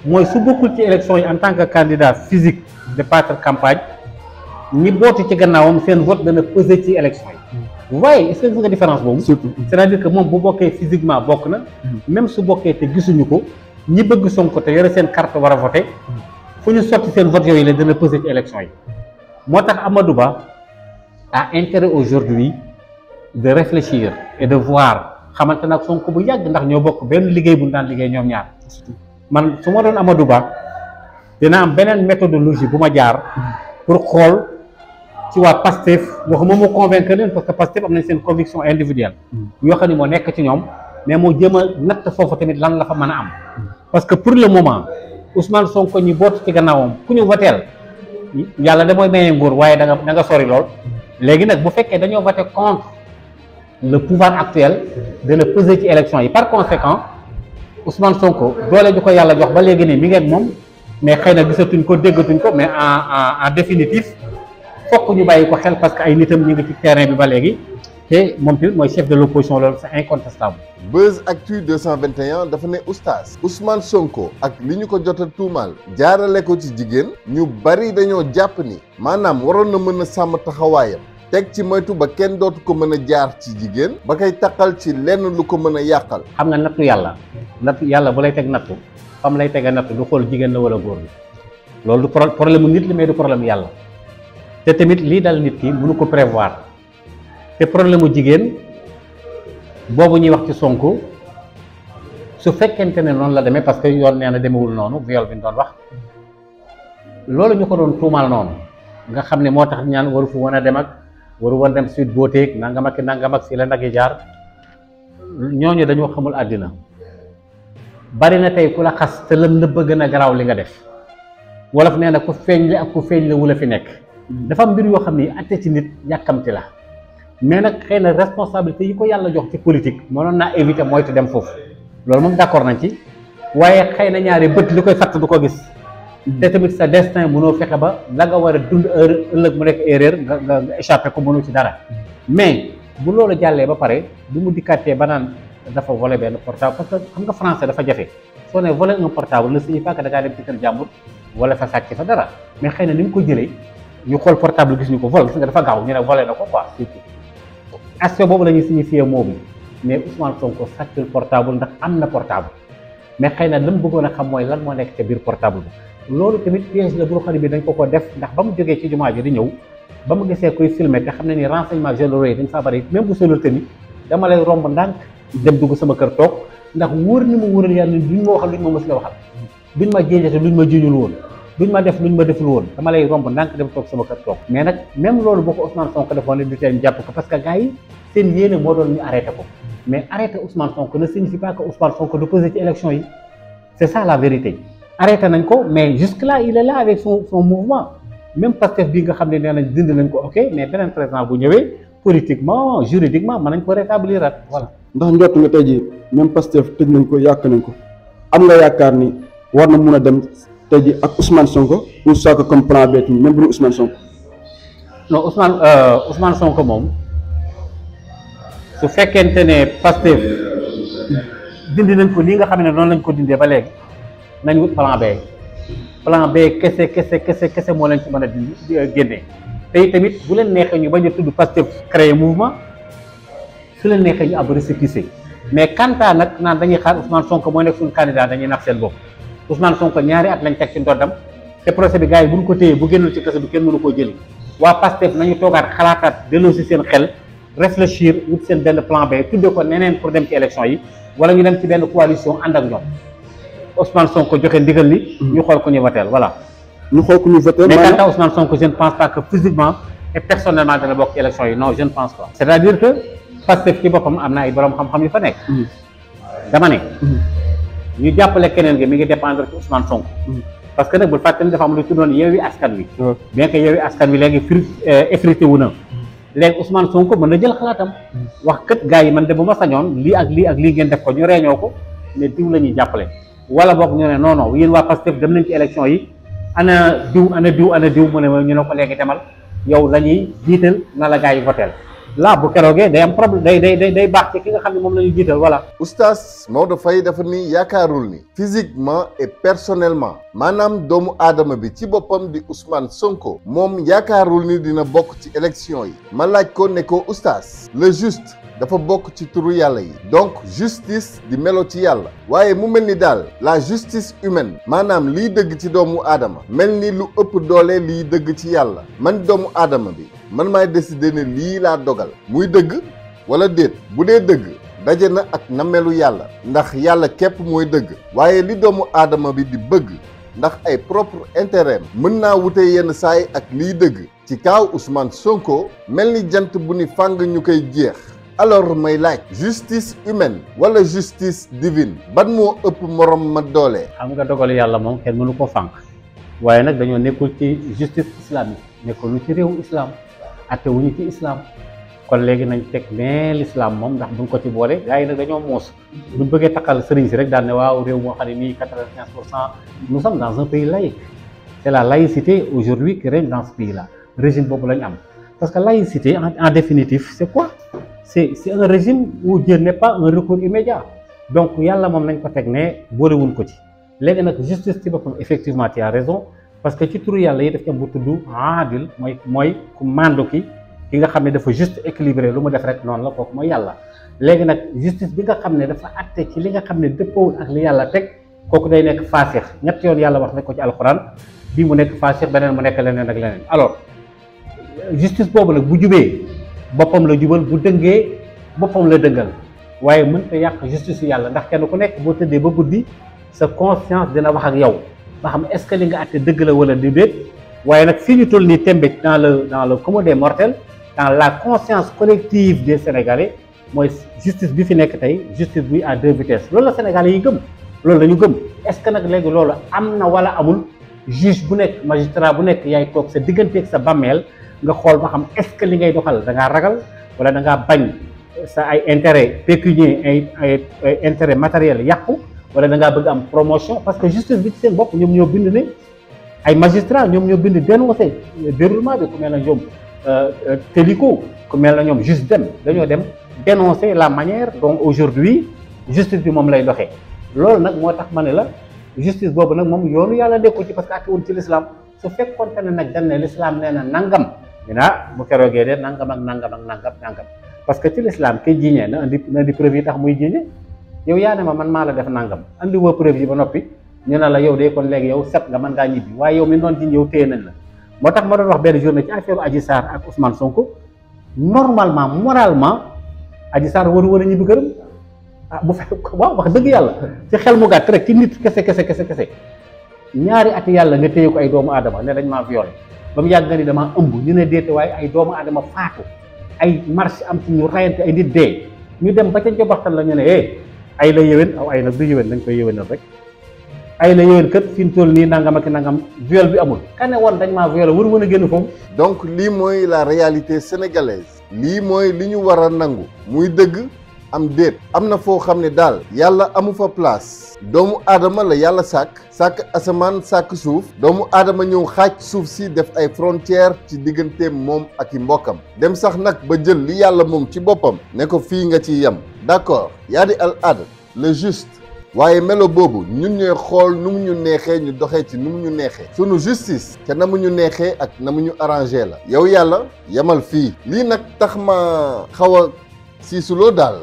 mooy su bokkul ci élection yi en tant que candidat physique de battre campagne ñi bootu ci gannaawam seen vote dana peser ci élection yi vous voyez est-ce que gis nga différence boobu c'est-à-dire que moom bu bokkee physiquement bokk na même su bokkee te gisuñu ko ñi bëgg Sonko te yore seen carte war a voter fu ñu sotti seen vote yooyu la dana peser ci élection yi moo tax Amadou Ba a intérêt aujourd'hui de réfléchir et de voir xamante nag Sonko bu yàgg ndax ñoo bokk benn liggéey bu ñu daan liggéey ñoom ñaar man su ma doon Amadou Ba dina am beneen méthodologie bu ma jaar pour xool ci waa Pastef waxuma mu convaincre leen parce que Pastef am nañ seen conviction individuelle yoo xam ne moo nekk ci ñoom mais moo jëm a natt foofu tamit lan la fa mën a am parce que pour le moment Ousmane Sonko ñi boot ci gannaawam ku ñu voteel yàlla da mooy maye nguur waaye da nga sori lool léegi nag bu fekkee dañoo voté contre le pouvoir actuel dana peser ci élection yi par conséquent Ousmane Sonko doole ju ko yàlla jox ba léegi nii mi ngi ak moom mais xëy na gisatuñ ko déggatuñ ko mais en définitif fokk ñu bàyyi ko xel parce que ay nitam ñu ngi ci terrain bi ba léegi te moom tamit mooy chef de l'opposition loolu c'est incontestable. Buzz Actu 221 dafa ne oustaz Ousmane Sonko ak li ñu ko jot a tuumaal jaarale ko ci jigéen ñu bari dañoo jàpp ni maanaam waroon na mën a sàmm taxawaayam teg ci moytu ba kenn dootu ko mën a jaar ci jigéen ba koy taqal ci lenn lu ko mën a yàqal. xam nga nattu yàlla bu lay teg nattu fam lay tega nattu du xool jigéen la wala góor bi loolu du problème mu nit li mais du problème yàlla te tamit lii dal nit ki mënu ko prévoir te problème mu jigéen boobu ñuy wax ci Sonko su fekkente ne noonu la demee parce que yoon nee na demewul noonu viol bi ñu doon wax loolu ñu ko doon tuumaal noonu nga xam ne moo tax ñaan waru fu wan a dem ak waru wan dem suite booteeg nangam ak fii la ndag yi jaar ñooñu dañoo xamul àddina bari na tey ku la xas te lam nëbb gën a garaaw li nga def wolof nee na ku feeñ li ak ku feeñ la wula fi nekk dafa am mbir yoo xam ne atte ci nit yàkkamti la mais nag xëy na responsabilité yi ko yàlla jox ci politique mënoon naa éviter moytu dem foofu loolu moom d'accord nañ ci waaye xëy na ñaari bët li koy fatt du ko gis te tamit sa destin mënoo fexe ba la nga war a dund ëllëg mu nekk erreur nga échappé ko mënoo ci dara mais bu loolu jàllee ba pare bu mu dikkaatee ba naan dafa volé benn portable parce que xam nga français dafa jafe soo ne volé un portable ne signifie pas que da ngaa dem ci kër jàmbur wala fa sàcc fa dara mais xëy na ni mu ko jëlee ñu xool portable gis ñu ko vol gis nga dafa gaaw ñu ne volé na ko quoi surtout aspect boobu la ñuy signifié moo bi mais Ousmane Sonko sàccul portable ndax am na portable mais xëy na lan bëggoon a xam mooy lan moo nekk ca biir portable bi loolu tamit piège la bu xam ne bi dañ ko def ndax ba mu jógee ci jumaa ji di ñëw ba mu gisee koy filmer te xam ne ni renseignement généraux yi dañ faa bari même bu solul tamit dama lay romb ndànk dem dugg sama kër toog ndax wóor ni ma wóoral yàlla duñ ma waxal luñ ma mës la waxal duñ ma jénjate luñ ma jiñul woon duñ ma def luñ ma deful woon dama lay romb ndànk dem toog sama kër toog mais nag même loolu boo ko Ousmane Sonko defoon ne du tee ñu jàpp ko parce que gars yi seen yéene moo doon ñu arrêté ko mais arrêté Ousmane Sonko ne signifie pas que Ousmane Sonko du peser ci élection yi c'est ça la vérité arrêté nañ ko mais jusque là il est là avec son mouvement même Pastef bii nga xam ne nee nañ dindi nañ ko ok mais beneen président bu ñëwee politiquement juridiquement mën nañ ko rétablir at voilà. ndax njott nga tey jii même Pastef tëj nañ ko yàq nañ ko am nga yaakaar ni war na mun a dem tey jii ak Ousmane Sonko ou soit comme plan B même bu ñu Ousmane Sonko. non Ousmane Sonko moom su fekkente ne Pastef dindi nañ ko nii nga xam ne noonu lañ ko dindee ba léegi nañ wut plan B kese moo leen ci mën a dindi génnee tey tamit bu leen neexee ñu bañ a tudd Pastef créer mouvement su leen neexee ñu ab récépissé mais kanta nag naan dañuy xaar Ousmane Sonko mooy nekk suñu candidat dañuy nax seen bopp Ousmane Sonko ñaari at lañ teg ci ndoddam te procès bi gars yi bu ñu ko téyee bu génnul ci kaso bi kenn mënu koo jëli waa Pastef nañu toogaat xalaataat delloo si seen xel réfléchir wut seen benn plan B tuddee ko neneen pour dem ci élection yi wala ñu dem ci benn coalition ànd ak ñoom Ousmane Sonko joxe ndigal li ñu xool ko ñu voteel voilà. ñu xool ko ñu voteel mais quant à Ousmane Sonko je ne pense pas que physiquement et personnellement dana bokk ci élection yi non je ne pense pas. c'est-à-dire que Pastef ci boppam am na ay borom xam-xam yu fa nekk. dama ne ñu jàppale keneen gi mi ngi dépendre ci Ousmane Sonko. parce que nag bu fàttali dafa am lu tuddoon Yewwi Askan Wi. bien que Yewwi Askan Wi léegi effrité wu na. léegi Ousmane Sonko mën na jël xalaatam. wax kët gars yi man de bu ma sañoon lii ak lii ak lii ngeen def ko ñu reeñoo ko ne diw la ñuy jàppale. wala boog ñu ne non non yéen waa Pastef dem nañ ci élection yi ana diw ana diw mu ne ñu ne ko léegi demal yow la ñuy jiital na la gars yi voteel là bu keroogee day am problème day baax ci ki nga xam ne moom la ñuy jiital voilà. Oustaz Maodo Faye dafa ni yaakaarul ni physiquement et personnellement maanaam doomu aadama bi ci boppam di Ousmane Sonko moom yaakaarul ni dina bokk ci élection yi ma laaj ko ne ko Oustaz le juste dafa bokk ci turu yàlla yi donc justice di melo ci yàlla waaye mu mel ni daal la justice humaine maanaam liy dëgg ci doomu aadama mel ni lu ëpp doole liy dëgg ci yàlla man doomu aadama bi man maay décider ne lii laa dogal muy dëgg wala déet bu dee dëgg daje na ak namelu yàlla ndax yàlla képp mooy dëgg waaye li doomu aadama bi di bëgg ndax ay propre intérêt mën naa wute yenn saay ak liy dëgg ci kaaw Ousmane Sonko mel ni jant bu ni fàng ñu koy jeex alors may laaj justice humaine wala justice divine ban moo ëpp morom ma doole. xam nga dogal yàlla moom kenn mënu ko fànq waaye nag dañoo nekkul ci justice islamique nekkul ci réewu islam attewuñu ci islam kon léegi nañ teg ne l'islam moom ndax buñ ko ci boole gars yi nag dañoo moos buñ bëggee takkal sëriñ si rek daal ne waaw réew moo xam ne nii 95% nous sommes dans un pays laïque c'est la laïcité aujourd'hui qui règne dans ce pays là régime boobu lañ am parce que laïcité en définitive c'est quoi c'est un régime où Dieu n'est pas un recours immédiat donc yàlla moom nañ ko teg ne boolewuñ ko ci léegi nag justice ci boppam effectivement tu as raison parce que ci turu yàlla yi daf ci am bu tudd aadil mooy ku mandu ki nga xam ne dafa juste équilibré lu mu def rek noonu la kooku mooy yàlla léegi nag justice bi nga xam ne dafa atte ci li nga xam ne dëppoowul ak li yàlla teg kooku day nekk faasix ñett yoon yàlla wax nañ ko ci alxuraan bii mu nekk faasix beneen mu nekk leneen ak leneen alors justice boobu nag bu jubee boppam la jubal bu dëngee boppam la dëngal waaye mënta yàq justice yàlla ndax kenn ku nekk boo tëddee ba guddi sa conscience dina wax ak yow ba xam est-ce que li nga àtte dëgg la wala du déet waaye nag fii ñu toll nii tembe dans le commun des mortels dans la conscience collective des Sénégalais mooy justice bi fi nekk tey justice bi à deux vitesses loolu la Sénégalais yi gëm loolu la ñu gëm est-ce que nag léegi loolu am na wala amul juge bu nekk magistrat bu nekk yaay toog sa digganteeg sa bàmmeel nga xool ba xam est-ce que li ngay doxal da ngaa ragal wala da ngaa bañ sa ay intérêt pécunier ay intérêt matériel yàqu wala da ngaa bëgg am promotion parce que justice bi ci seen bopp ñoom ñoo bind ne ay magistrats ñoom ñoo bind dénoncé déroulement bi ku mel na ñoom Téliko ku mel na ñoom juste dem dañoo dem dénoncer la manière dont aujourd'hui justice bi moom lay doxee loolu nag moo tax ma ne la justice boobu nag moom yoonu yàlla nekku ci parce que àttewul ci l'islam su fekkoonte ne nag dañ ne l'islam nee na nangam dinaa bu keroogee de nangam ak nangam ak nangam parce que ci l'islam kay jiiñee na indi preuve yi tax muy jiiñe yow yaa ne ma man maa la def nangam andi woo preuve yi ba noppi ñu ne la yow de kon léegi yow set nga mën ngaa ñibbi waaye yow mi doon jiiñ yow téye nañ la moo tax ma doon wax benn journée ci affaire Adji Sarr ak Ousmane Sonko normalement moralement Adji Sarr war a ñibbi këram ah bu fekk waaw wax dëgg yàlla ci xel mu gàtt rek ci nit kese ñaari at yàlla nga téye ko ay doomu aadama ne dañ maa violé ba mu yàgg nga ni damaa ëmb ñu ne déete waaye ay doomu aadama faatu ay marche am ci ñu rayante ay nit dee ñu dem ba ca njobaxtan la ñu ne ay la yéwén aw ay nag du yéwén dañ koy yéwénal rek ay la yéwén kat fi mu toll nii nangam ak nangam viol bi amul kane woon dañ maa violé war a génn foofu. donc lii mooy la réalité sénégalaise lii mooy li ñu war a nangu muy dëgg am déet am na foo xam ne daal yàlla amu fa place doomu aadama la yàlla sàkk asamaan sàkk suuf doomu aadama ñëw xaaj suuf si def ay frontières ci digganteem moom ak i mbokkam dem sax nag ba jël li yàlla moom ci boppam ne ko fii nga ci yem d'accord yaa di al aada le juste waaye melo boobu ñun ñooy xool nu mu ñu neexee ñu doxee ci nu mu ñu neexee sunu justice te na mu ñu neexee ak na mu ñu arrangé la yow yàlla yemal fii lii nag tax ma xaw a siisuloo daal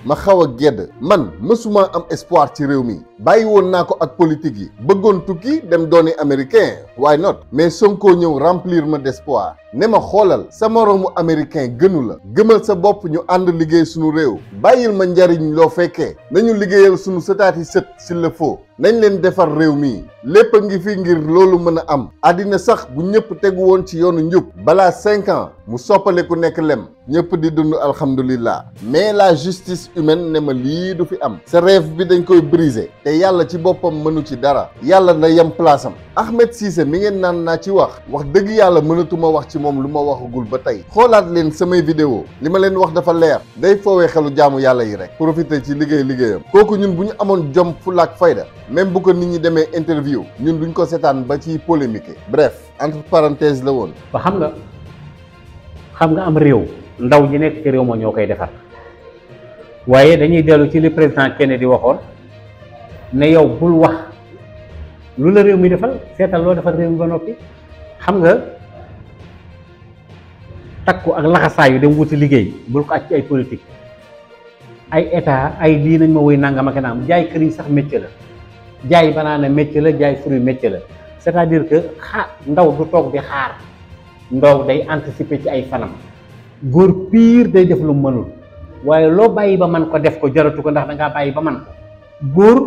ma xaw a gedd man mësuma am espoir ci réew mi bàyyi woon naa ko ak politique yi bëggoon tukki dem dooni américain why not mais Sonko ñëw remplir ma d'espoir ne ma xoolal sa moroomu américain gënu la gëmal sa bopp ñu ànd liggéey suñu réew bàyyil ma njariñ loo fekkee nañu liggéeyal suñu sëtaati sët s'il le faut nañ leen defar réew mi lépp a ngi fi ngir loolu mën a am àddina sax bu ñëpp tegu woon ci yoonu njub balaa 5 ans mu soppale ku nekk lem ñëpp di dund alhamdulillah mais la justice humaine ne ma lii du fi am sa rêve bi dañ koy briser te yàlla ci boppam mënu ci dara yàlla na yem place am Ahmed Cissé mi ngeen naan naa ci wax dëgg yàlla mënatuma wax ci moom lu ma waxagul ba tey xoolaat leen samay vidéo li ma leen wax dafa leer day foowee xelu jaamu yàlla yi rek profiter ci liggéeyam kooku ñun bu ñu amoon jom fulaak fayda même bu ko nit ñi demee interview ñun duñ ko seetaan ba ci polémique bref entre parenthèse la woon. ba xam nga am réew ndaw ñi nekk ci réew ma ñoo koy defar waaye dañuy dellu ci li président Kennedy waxoon ne yow bul wax lu la réew mi defal seetal loo defal réew mi ba noppi xam nga takku ak laxasaayu dem wuti liggéey bul ko aj ci ay politique ay état ay lii nañ ma woy nangam ak naam jaay kër yi sax métier la jaay banaana métier la jaay fruit métier la c'est-à-dire que ndaw du toog di xaar ndaw day anticiper ci ay fanam góor pire day def lu mënul waaye loo bàyyi ba man ko def ko jaratu ko ndax da ngaa bàyyi ba man ko góor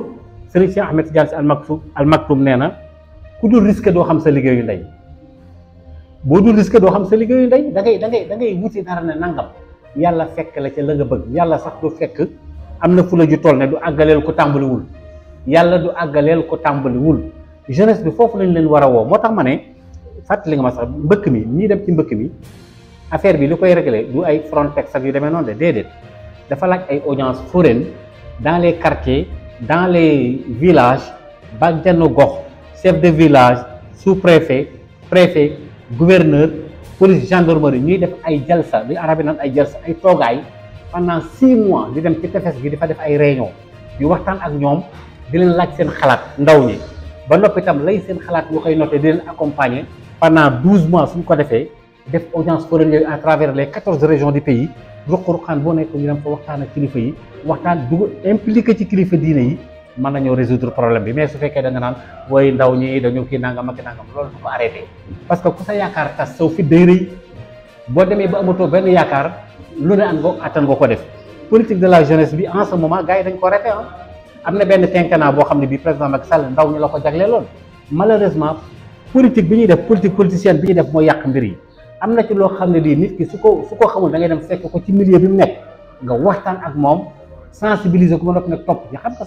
Serigne Cheikh Ahmed Tidiane Sy Al Maktoum nee na ku dul risque doo xam sa liggéeyu ndey boo dul risque doo xam sa liggéeyu ndey da ngay wuti dara ne nangam yàlla fekk la ca la nga bëgg yàlla sax du fekk am na fula ju toll ne du àggaleel ko tàmbaliwul yàlla du àggaleel ko tàmbaliwul jeunesse bi foofu lañ leen war a woo moo tax ma ne fàttali nga ma sax mbëkk mi ñii dem ci mbëkk mi affaire bi li koy réglé du ay Frontex ak yu demee noonu de déedéet dafa laaj ay audience foraine dans les quartiers dans les villages bàjjenu gox chef de village sous-préfet préfet gouverneur police gendarmerie ñuy def ay jalsa li arabi naan ay jalsa ay toogaay pendant 6 mois di dem ci tefes gi di fa def ay réunion yu waxtaan ak ñoom di leen laaj seen xalaat ndaw ñi ba noppi itam lay seen xalaat ñu koy noté di leen accompagner pendant 12 mois suñ ko defee def audience foraine yooyu à travers les 14 régions du pays ruq-ruqaan boo nekk ñu dem fa waxtaan ak kilifa yi waxtaan dugg impliqué ci kilifa diine yi mën nañoo résoudre problème bi mais su fekkee da nga naan booy ndaw ñi dañu kii nangam ak nangam loolu du ko arrêté parce que ku sa yaakaar tas saw fi day rëy boo demee ba amatoo benn yaakaar lu ne attan nga ko def politique de la jeunesse bi en ce moment gars yi dañ ko arrêté am na benn quinquennat boo xam ne bii président Macky Sall ndaw ñi la ko jagleeloon malheureusement politique bi ñuy def politique politicienne bi ñuy def mooy yàq mbir yi am na ci loo xam ne lii nit ki su ko xamul da ngay dem fekk ko ci milieu bi mu nekk nga waxtaan ak moom sensibiliser ko ba noppi nag topp ci xam nga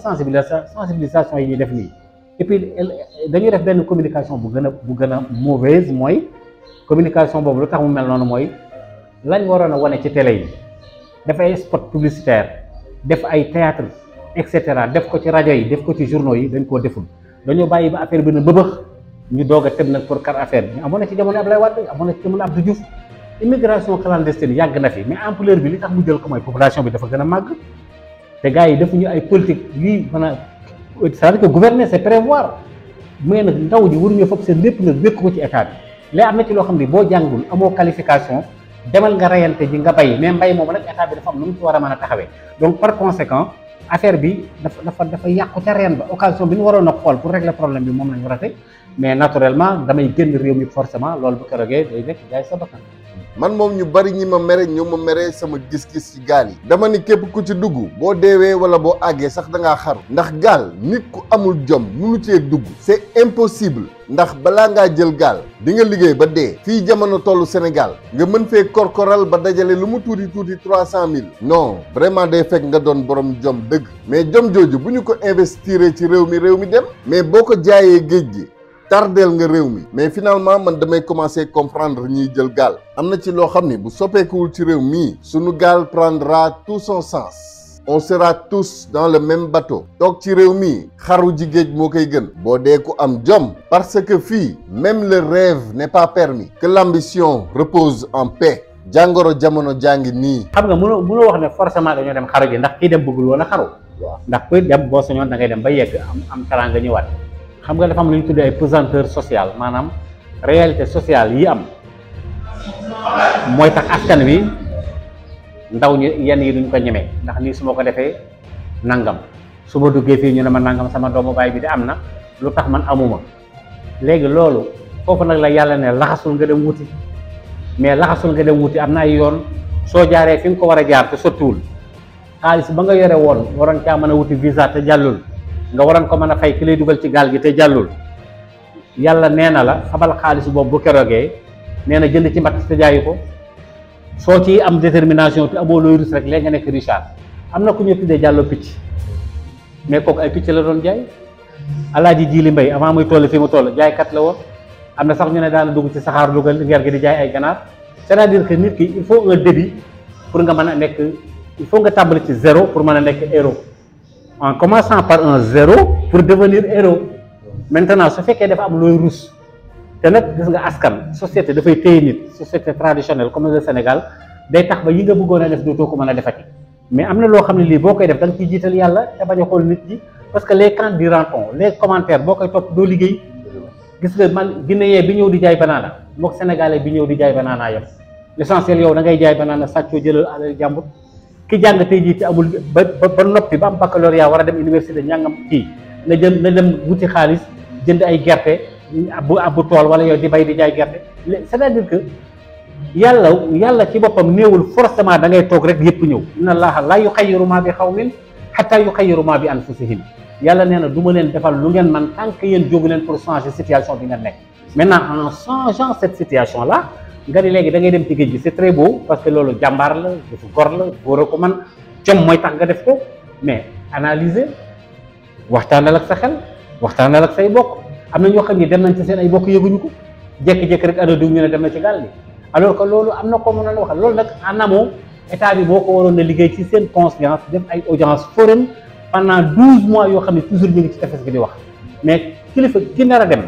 sensibilisation yi ñuy def nii et puis dañuy def benn communication bu gën a mauvaise mooy communication boobu lu tax mu mel noonu mooy lañ waroon a wane ci télé yi def ay spot publicitaire def ay théâtre et cetera def ko ci rajo yi def ko ci journaux yi dañ koo deful dañoo bàyyi ba affaire bi na bëbëx ñu doog a tëb nag pour kar affaire bi amoon na ci jamono Abdoulaye Wade amoon na ci jamono Abdou Diouf immigration clandestine yàgg na fi mais ampleur bi li tax mu jël ko mooy population bi dafa gën a màgg te gars yi defuñu ay politique yuy mën a c'est-à-dire que gouverner c'est prévoir mais nag ndaw ji waruñoo foog seen lépp nag wékk ko ci état bi léegi am na ci loo xam ne boo jàngul amoo qualification demal nga reyante ji nga bay mais mbay moom nag état bi dafa am nu mu ci war a mën a taxawee donc par conséquent affaire bi dafa yàqu ca reen ba occasion bi ñu waroon a xool pour régler problème bi moom lañu raté mais naturellement damay génn réew mi forcément loolu bu ko rogee day nekk jaay sa bakkan man moom ñu bari ñi ma mere ñoo ma mere sama gis-gis ci gaal yi dama ni képp ku ci dugg boo deewee wala boo àggee sax da ngaa xaru ndax gaal nit ku amul jom munu cee dugg c'est impossible ndax balaa ngaa jël gaal di nga liggéey ba dee fii jamono tollu Sénégal nga mën fee korkoral ba dajale lu mu tuuti 300 000 non vraiment day fekk nga doon borom jom dëgg mais jom jooju bu ñu ko investir ci réew mi dem mais boo ko jaayee géej gi tardeel nga réew mi mais finalement man damay commencer comprendre ñiy jël gaal am na ci loo xam ni bu soppeekuwul ci réew mii sunu gaal prendra tout son sens on sera tous dans le même bateau toog ci réew mii xaru ji géej moo koy gën boo dee ku am jom parce que fii même le rêve n'est pas permis que l'ambition repose en paix jàngoro jamono jàngi nii. xam nga mënoo wax ne forcément dañoo dem xaru ji ndax kii dem bëggul woon a xaru ndax kuy dem boo sañoon da ngay dem ba yegg am teraanga ñëwaat xam nga dafa am lu ñu tuddee ay pesanteur sociale maanaam réalité sociale yi am mooy tax askan wi ndaw ñi yenn yi duñ ko ñemee ndax lii su ma ko defee nangam su ma duggee fii ñu ne ma nangam sama doomu baay bi de am na lu tax man amuma léegi loolu foofu nag la yàlla ne laxasul nga dem wuti, mais laxasul nga dem wuti am na ay yoon soo jaaree fi nga ko war a jaar te sottiwul xaalis ba nga yore woon waroon caa mën a wuti visa te jàllul, nga waroon ko mën a fay ki lay dugal ci gaal gi te jàllul, yàlla nee na la xabal xaalis boobu bu keroogee nee na jënd ci mbatt te jaayu ko. soo ci am détermination te amoo looy rus rek léegi nga nekk Richard. am na ku ñu tuddee Jàllo picc mais kooku ay picc la doon jaay. Alaaji Jiili Mbay avant muy toll fi mu toll jaaykat la woon. am na sax ñu ne daana dugg ci saxaar dugal nger gi di jaay ay ganaar. c'est-à-dire que nit ki il faut un début pour nga mën a nekk, il faut nga tàmbali ci zéro pour mën a nekk héros, en commençant par un zéro pour devenir héros. Maintenant su fekkee dafa am looy rus te nag gis nga askan société dafay téye nit, société traditionnelle comme le Sénégal day tax ba yi nga bëggoon a def dootoo ko mën a defati. mais am na loo xam ne lii boo koy def da nga ciy jiital yàlla te bañ a xool nit ñi, parce que les camps diront-on, les commentaires boo koy topp doo liggéey. gis nga man Guinéen bi ñëw di jaay banaana mook Sénégalais bi ñëw di jaay banaana yam l'essentiel yow da ngay jaay banaana sàccoo jëlal alal jàmbur. ki jàng tey jii te amul ba noppi ba am baccalauréat war a dem université ñàngam kii na dem wuti xaalis jënd ay gerte bu tool wala yow di bay di jaay gerte. c'est-à-dire que yàlla ci boppam néewul forcément da ngay toog rek yëpp ñëw. inna allaha la yuxayyiru ma bi xawmin hatta yuxayyiru ma bi anfusihim. yàlla nee na du ma leen defal lu ngeen man tant que yéen jógu leen pour changer situation bi nga nekk. maintenant en changeant cette situation là nga ni léegi da ngay dem ci géej gi c'est très beau parce que loolu jàmbaar la dafa gor la góor a ko man jom mooy tax nga def ko, mais analyser waxtaanal ak sa xel waxtaanal ak say bokk. am na ñoo xam ne dem nañ ci seen ay bokk yëguñu ko jékki-jékki rek ana diw ñu ne dem na ci gaal gi, alors que loolu am na ko mën a waxal. loolu nag en amont état bi boo ko waroon a liggéey ci seen conscience def ay audience foraine pendant 12 mois yoo xam ne toujours ñu ngi ci tefes gi di wax, mais kilifa ki nar a dem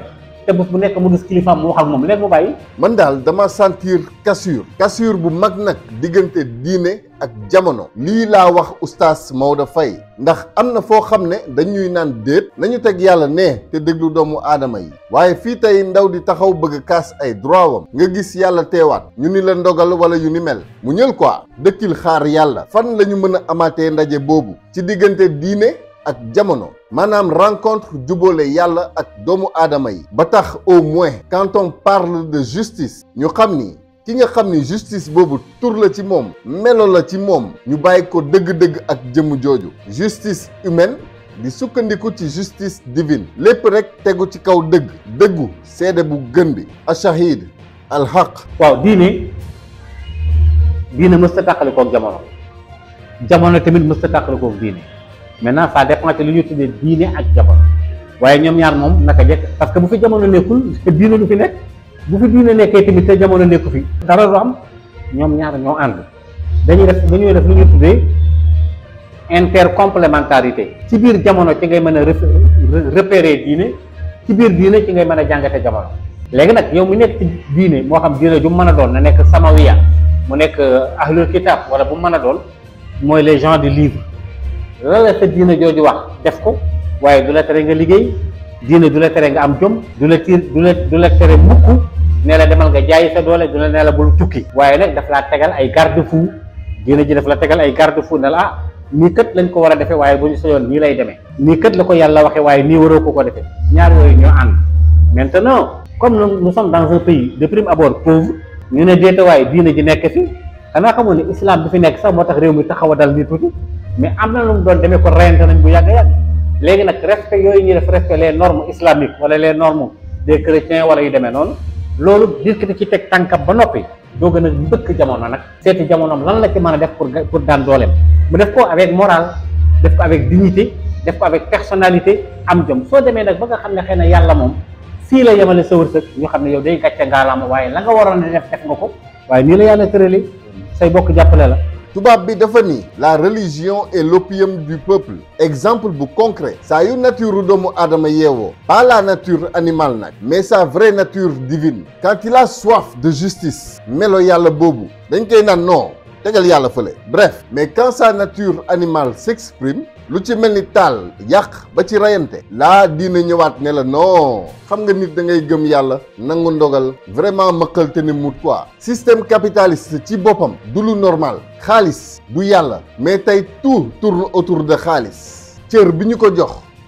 te bés bu nekk mu gis kilifaam mu wax ak moom léegi mu bàyyi. man daal dama sentir cassure bu mag nag diggante diine ak jamono. lii laa wax oustaz Maodo Faye ndax am na foo xam ne dañuy naan déet nañu teg yàlla ne te déglu doomu aadama yi, waaye fii tey ndaw di taxaw bëgg a kaas ay droit wam nga gis yàlla teewaat ñu ni la ndogal wala yu ni mel mu ñël quoi dëkkil xaar yàlla. fan la ñu mën a amaatee ndaje boobu ci diggante diine ak jamono, maanaam rencontre jubóole yàlla ak doomu aadama yi ba tax au moins quand on parle de justice ñu xam ni ki nga xam ni justice boobu tur la ci moom, melo la ci moom, ñu bàyyi ko dëgg-dëgg ak jëmm jooju. justice humaine di sukkandiku ci justice divine, lépp rek tegu ci kaw dëggu seede bu gën bi ashahid alhaq. waaw diine mës ta tàqalikook jamono tamit mës ta tàqalikook diine. maintenant ça dépend ci li ñu tuddee diine ak jamono, waaye ñoom ñaar moom naka jekk, parce que bu fi jamono nekkul diine du fi nekk, bu fi diine nekkee tamit te jamono nekku fi dara du am. ñoom ñaar ñoo ànd dañuy def lu ñu tuddee intercomplémentarité. ci biir jamono ci ngay mën a repérer diine, ci biir diine ci ngay mën a jàngate jamono. léegi nag yow mu nekk ci diine moo xam diine ju mu mën a doon na nekk samawiya mu nekk ahlul kitab wala bu mu mën a doon mooy les gens du livre. lan la sa diine jooju wax def ko, waaye du la tere nga liggéey, diine du la tere nga am jom, du la tere mukk ne la demal nga jaayi sa doole, du la ne la bul tukki. waaye nag daf laa tegal ay garde-fou, diine ji daf la tegal ay garde-fou ne la nii kët lañ ko war a defee, waaye bu ñu soyoon nii lay demee, nii kët la ko yàlla waxee waaye nii waroo ko defee. ñaar yooyu ñoo ànd. maintenant comme nous sommes dans un pays de prime abord pauvre, ñu ne déeta waaye diine ji nekk fi, xanaa xamoon ne islam bi fi nekk sax moo tax réew mi taxaw a dal nii tuuti, mais am na lu mu doon demee ko reyante nañ bu yàgg. léegi nag respect yooyu ñuy def respect les normes islamiques wala les normes des chrétiens wala yu demee noonu, loolu discuter ci teg tànkam ba noppi doo gën a mbëkk jamono nag seeti jamonoom lan la ci mën a def pour daan dooleem. mu def ko avec morale, def ko avec dignité, def ko avec personnalité, am jom. soo demee nag ba nga xam ne xëy na yàlla moom fii la yemale sa wërsëg ñu xam ne yow day gàcce ngaalaama, waaye la nga waroon a def nga ko, waaye nii la yàlla tëralee say bokk jàppale la. tubaab bi dafa ni la religion est l'opium du peuple. exemple bu concret saa yu nature doomu aadama yeewoo, pas la nature animale nag mais sa vraie nature divine, quand il a soif de justice melo yàlla boobu dañ koy naan non tegal yàlla fële. bref, mais quand sa nature animale s'exprime, lu ci mel ni taal, yàq ba ci rayante, laa diina ñëwaat ne la non xam nga nit da ngay gëm yàlla nangu ndogal vraiment mëqal te ne mut quoi. système capitaliste ci boppam du lu normal. xaalis du yàlla mais tey tout tourne autour de xaalis. cër bi ñu ko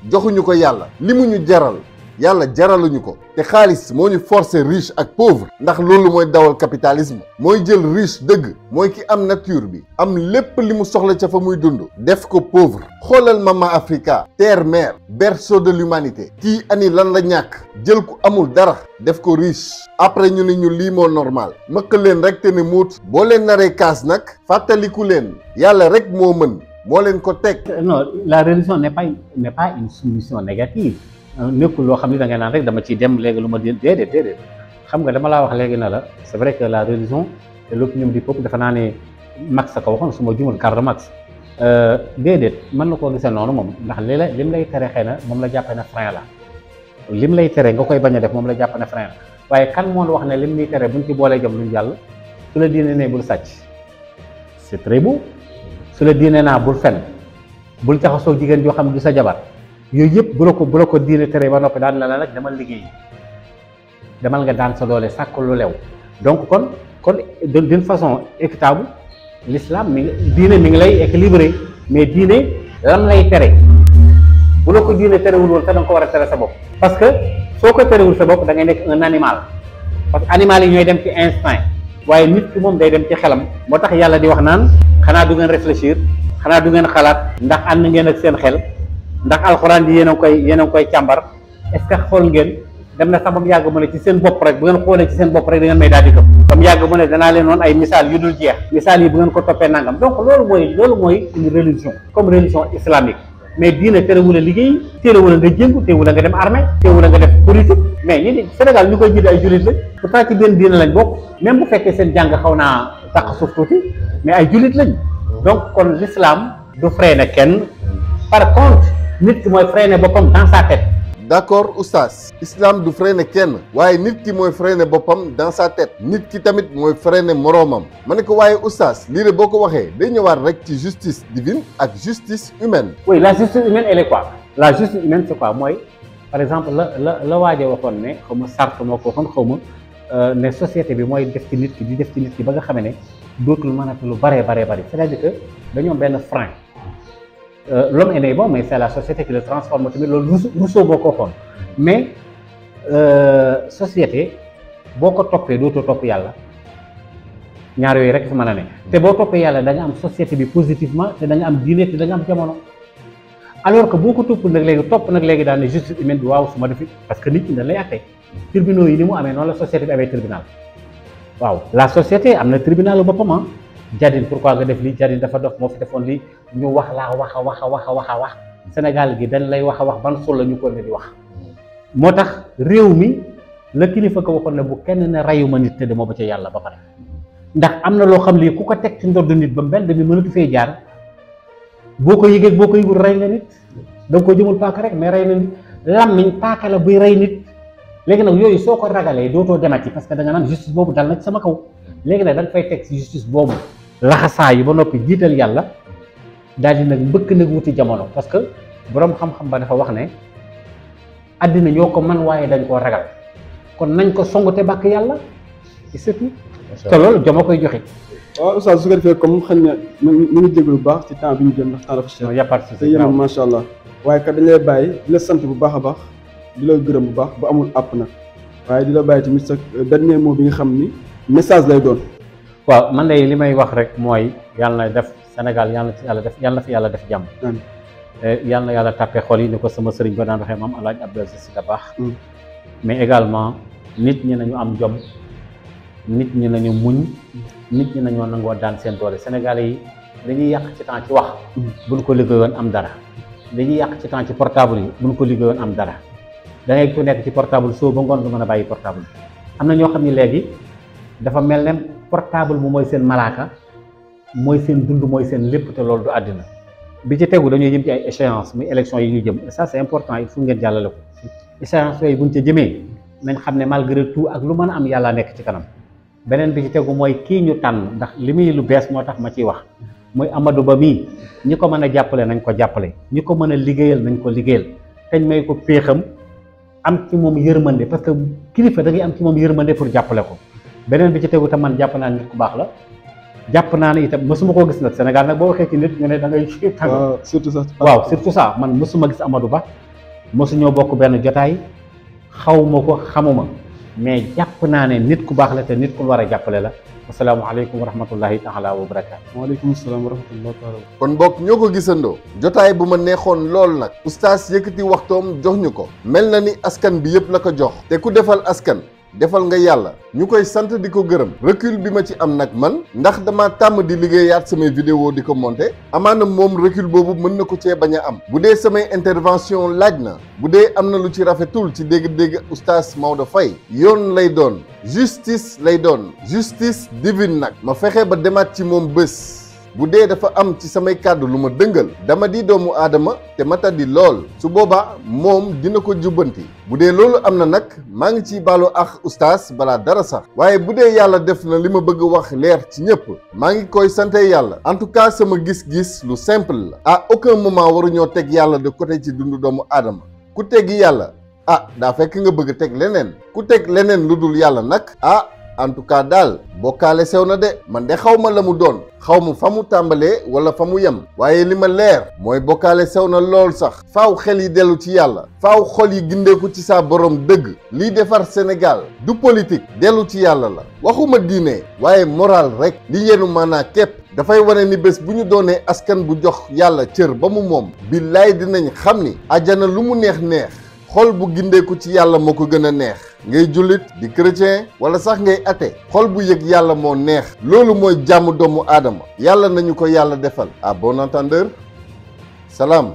joxuñu ko yàlla, li mu ñu jaral yàlla jaraluñu ko te xaalis moo ñu forcer riche ak pauvre ndax loolu mooy dawal capitalisme mooy jël riche dëgg mooy ki am nature bi am lépp li mu soxla ca fa muy dund def ko pauvre. xoolal Mama Africa terre mère berceau de l'humanité kii ani lan la ñàkk jël ku amul dara def ko riche après ñu ne ñu lii moo normal mëkk leen rek te ne muut boo leen naree kaas nag fàttaliku leen yàlla rek moo mën moo leen ko teg. Non, la religion n'est pas une soumission négative. nekkul loo xam ne da ngay naan rek dama ciy dem léegi lu ma déedéet xam nga dama laa wax léegi na la c'est vrai que la religion et l'opinion du peuple dafa naa ne Marx a ko waxoon su ma jumul Karl Marx déedéet mën na koo gisee noonu moom ndax lim lay tere xëy na moom la jàppee na frein la lim lay tere nga koy bañ a def moom la jàpp na frein la waaye kan moo wax ne lim lay tere buñ ci boolee jom luñ jàll su la diine ne bul sàcc c'est très beau su la diine naa bul fen bul jaxasoo jigéen joo xam ne du sa jabar yooyu yëpp bu la ko diine tere ba noppi daan la nag demal liggéey demal nga daan sa doole sàkk lu lew donc kon d'une façon équitable l'islam diine mi ngi lay équilibré mais diine lam lay tere bu la ko diine terewul woon sax da nga ko war a tere sa bopp parce que soo ko terewul sa bopp da ngay nekk un animal parce que animal yi ñooy dem ci instinct waaye nit ki moom day dem ci xelam moo tax yàlla di wax naan xanaa du ngeen réfléchir xanaa du ngeen xalaat ndax ànd ngeen ak seen xel ndax alxuraan ji yéen a ngi koy càmbar est-ce que xool ngeen dem na sax ba mu yàgg mu ne ci seen bopp rek bu ngeen xoolee ci seen bopp rek da ngeen may daal di gëm ba mu yàgg mu ne danaa leen woon ay misaal yu dul jeex misaal yi bu ngeen ko toppee nangam donc loolu mooy une religion comme religion islamique mais diine terewul a liggéey terewul a nga jëngu terewul a nga dem armée terewul a nga def politique mais ñi di Sénégal ñu koy jiite ay jullit lañ pourtant ci benn diine lañ bokk même bu fekkee seen jàng xaw naa taq suuf tuuti mais ay jullit lañ donc kon l'islam du freiner kenn par contre nit ki mooy freiner boppam dans sa tête. d'accord oustaz islam du freiner kenn waaye nit ki mooy freiner boppam dans sa tête nit ki tamit mooy freiner moroomam ma ne ko waaye oustaz lii de boo ko waxee day ñëwaat rek ci justice divine ak justice humaine. oui la justice humaine elle est quoi la justice humaine c'est quoi mooy par exemple la waaje waxoon ne xaw ma Sartre moo ko waxoon xaw ma ne société bi mooy def ci nit ki di def ci nit ki ba nga xam ne dootul mënati lu baree bari c'est-à-dire que dañoo benn frein. L'homme est né bon mais c'est la société qui le transforme tamit loolu Rousseau boo ko waxoon mais société boo ko toppee dootoo topp yàlla ñaar yooyu rek fi mën a ne te boo toppee yàlla da nga am société bi positivement te da nga am diine te da nga am jamono alors que boo ko toppul nag léegi daal ne justice humaine bi waaw su ma defi parce que nit ñi dañ lay àtte tribunaux yi ni mu amee noonu la société bi amee tribunal waaw la société am na tribunal boppam Jadine pourquoi nga def lii Jadine dafa dof moo fi defoon lii ñu wax laa wax a wax Sénégal gi dañ lay wax a wax ban sol la ñu ko ne di wax moo tax réew mi la kilifa ko waxoon ne bu kenn ne rayuma nit te demoo ba ca yàlla ba pare ndax am na loo xam lii ku ko teg ci ndodd nit ba mbedd mi mënatu fee jaar boo ko yëgee boo ko yëgul rey nga nit da nga ko jëmul paaka rek mais rey na nit làmmiñ paaka la buy rey nit léegi nag yooyu soo ko ragalee dootoo demati parce que da nga naan justice boobu dal na ci sama kaw léegi nag da nga fay teg ci justice boobu laxasaa yi ba noppi jiital yàlla daal di nag mbëkk nag wuti jamono parce que boroom xam-xam ba dafa wax ne àddina ñoo ko man waaye dañ koo ragal kon nañ ko songu te bàkk yàlla ci surtout te loolu joma koy joxe. waaw oustaz su ko defee comme xam ne ñu ngi jégalu bu baax ci temps bi ñu jël ndax temps dafa cher. yàppaat si te yéen macha allah waaye kat dañ lay bàyyi di la sant bu baax a baax di la gërëm bu baax bu amul àpp nag waaye di la bàyyi tamit sa dernier mot bi nga xam ni message lay doon. waaw man de li may wax rek mooy yàlla na def Sénégal yàlla na fi yàlla def jàmm. yàlla na yàlla tàppee xol yi ni ko sama sëriñ ba daan waxee maam El Hadj Abdou Aziz Sy Dabakh mais également nit ñi nañu am jom nit ñi nañu muñ nit ñi nañoo nangoo daan seen doole Sénégalais yi dañuy yàq ci temps ci wax buñ ko liggéeyoon am dara dañuy yàq ci temps ci portable yi buñ ko liggéeyoon am dara da ngay ku nekk ci portable soo ba ngoon nga mën a bàyyi portable am na ñoo xam ne léegi dafa mel ne portable bu mooy seen malaaka mooy seen dund mooy seen lépp te loolu du àddina bi ci tegu dañuy jëm ci ay échéance muy élection yi ñu jëm et ça c'est important il faut ngeen jàllale ko échéance yooyu buñ ca jëmee nañ xam ne malgré tout ak lu mën a am yàlla nekk ci kanam beneen bi ci tegu mooy kii ñu tànn ndax li muy lu bees moo tax ma ciy wax muy Amadou Ba mii ñi ko mën a jàppale nañ ko jàppale ñi ko mën a liggéeyal nañ ko liggéeyal teñ may ko péexam am ci moom yërmande parce que kilifa da ngay am ci moom yërmande pour jàppale ko beneen bi ci tegu tam man jàpp naa nit ku baax la jàpp naa ne itam mësuma koo gis nag Sénégal nag boo waxee ci nit ñu ne da ngay surtout ça waaw surtout ça man mësuma gis Amadou Ba mësuñoo bokk benn jotaay xawma ko xamuma mais jàpp naa ne nit ku baax la te nit ku war a jàppale la. asalaamaaleykum wa rahmatullahi taala wa barakaatu. waaleykum salaam wa rahmatullahi taala. kon mbokk ñoo ko gisandoo jotaay bu ma neexoon lool nag oustaz yëkkati waxtoom jox ñu ko mel na ni askan bi yëpp la ko jox te ku defal askan defal nga yàlla ñu koy sant di ko gërëm recul bi ma ci am nag man ndax dama tàmm di liggéeyaat samay vidéo di ko monter amaana moom recul boobu mën na ko cee bañ a am bu dee samay intervention laaj na bu dee am na lu ci rafetul ci dégg-dégg oustaz Maodo Faye yoon lay doon justice lay doon justice divine nag ma fexe ba demaat ci moom bés bu dee dafa am ci samay kàddu lu ma dëngal dama di doomu aadama te mata di lool su boobaa moom dina ko jubbanti bu dee loolu am na nag maa ngi ciy baalu ak oustaz balaa dara sax waaye bu dee yàlla def na li ma bëgg wax leer ci ñëpp maa ngi koy sante yàlla en tout cas sama gis-gis lu simple la à aucun moment waruñoo teg yàlla de côté ci dundu doomu aadama ku teggi yàlla daa fekk nga bëgg teg leneen ku teg leneen lu dul yàlla nag en tout cas daal bokkaale sew na de man de xaw ma la mu doon xaw ma fa mu tàmbalee wala fa mu yem waaye li ma leer mooy bokkaale sew na lool sax faaw xel yi dellu ci yàlla faaw xol yi gindeeku ci saa borom dëgg liy defar Sénégal du politique dellu ci yàlla la waxuma diine waaye moral rek li yenu maanaa képp dafay wane ni bés bu ñu doonee askan bu jox yàlla cër ba mu moom billaay dinañ xam ni àjjana lu mu neex neex xol bu gindeeku ci yàlla moo ko gën a neex ngay jullit di chrétien wala sax ngay athée xol bu yëg yàlla moo neex loolu mooy jàmm doomu aadama yàlla nañu ko yàlla defal à bon entendeur salaam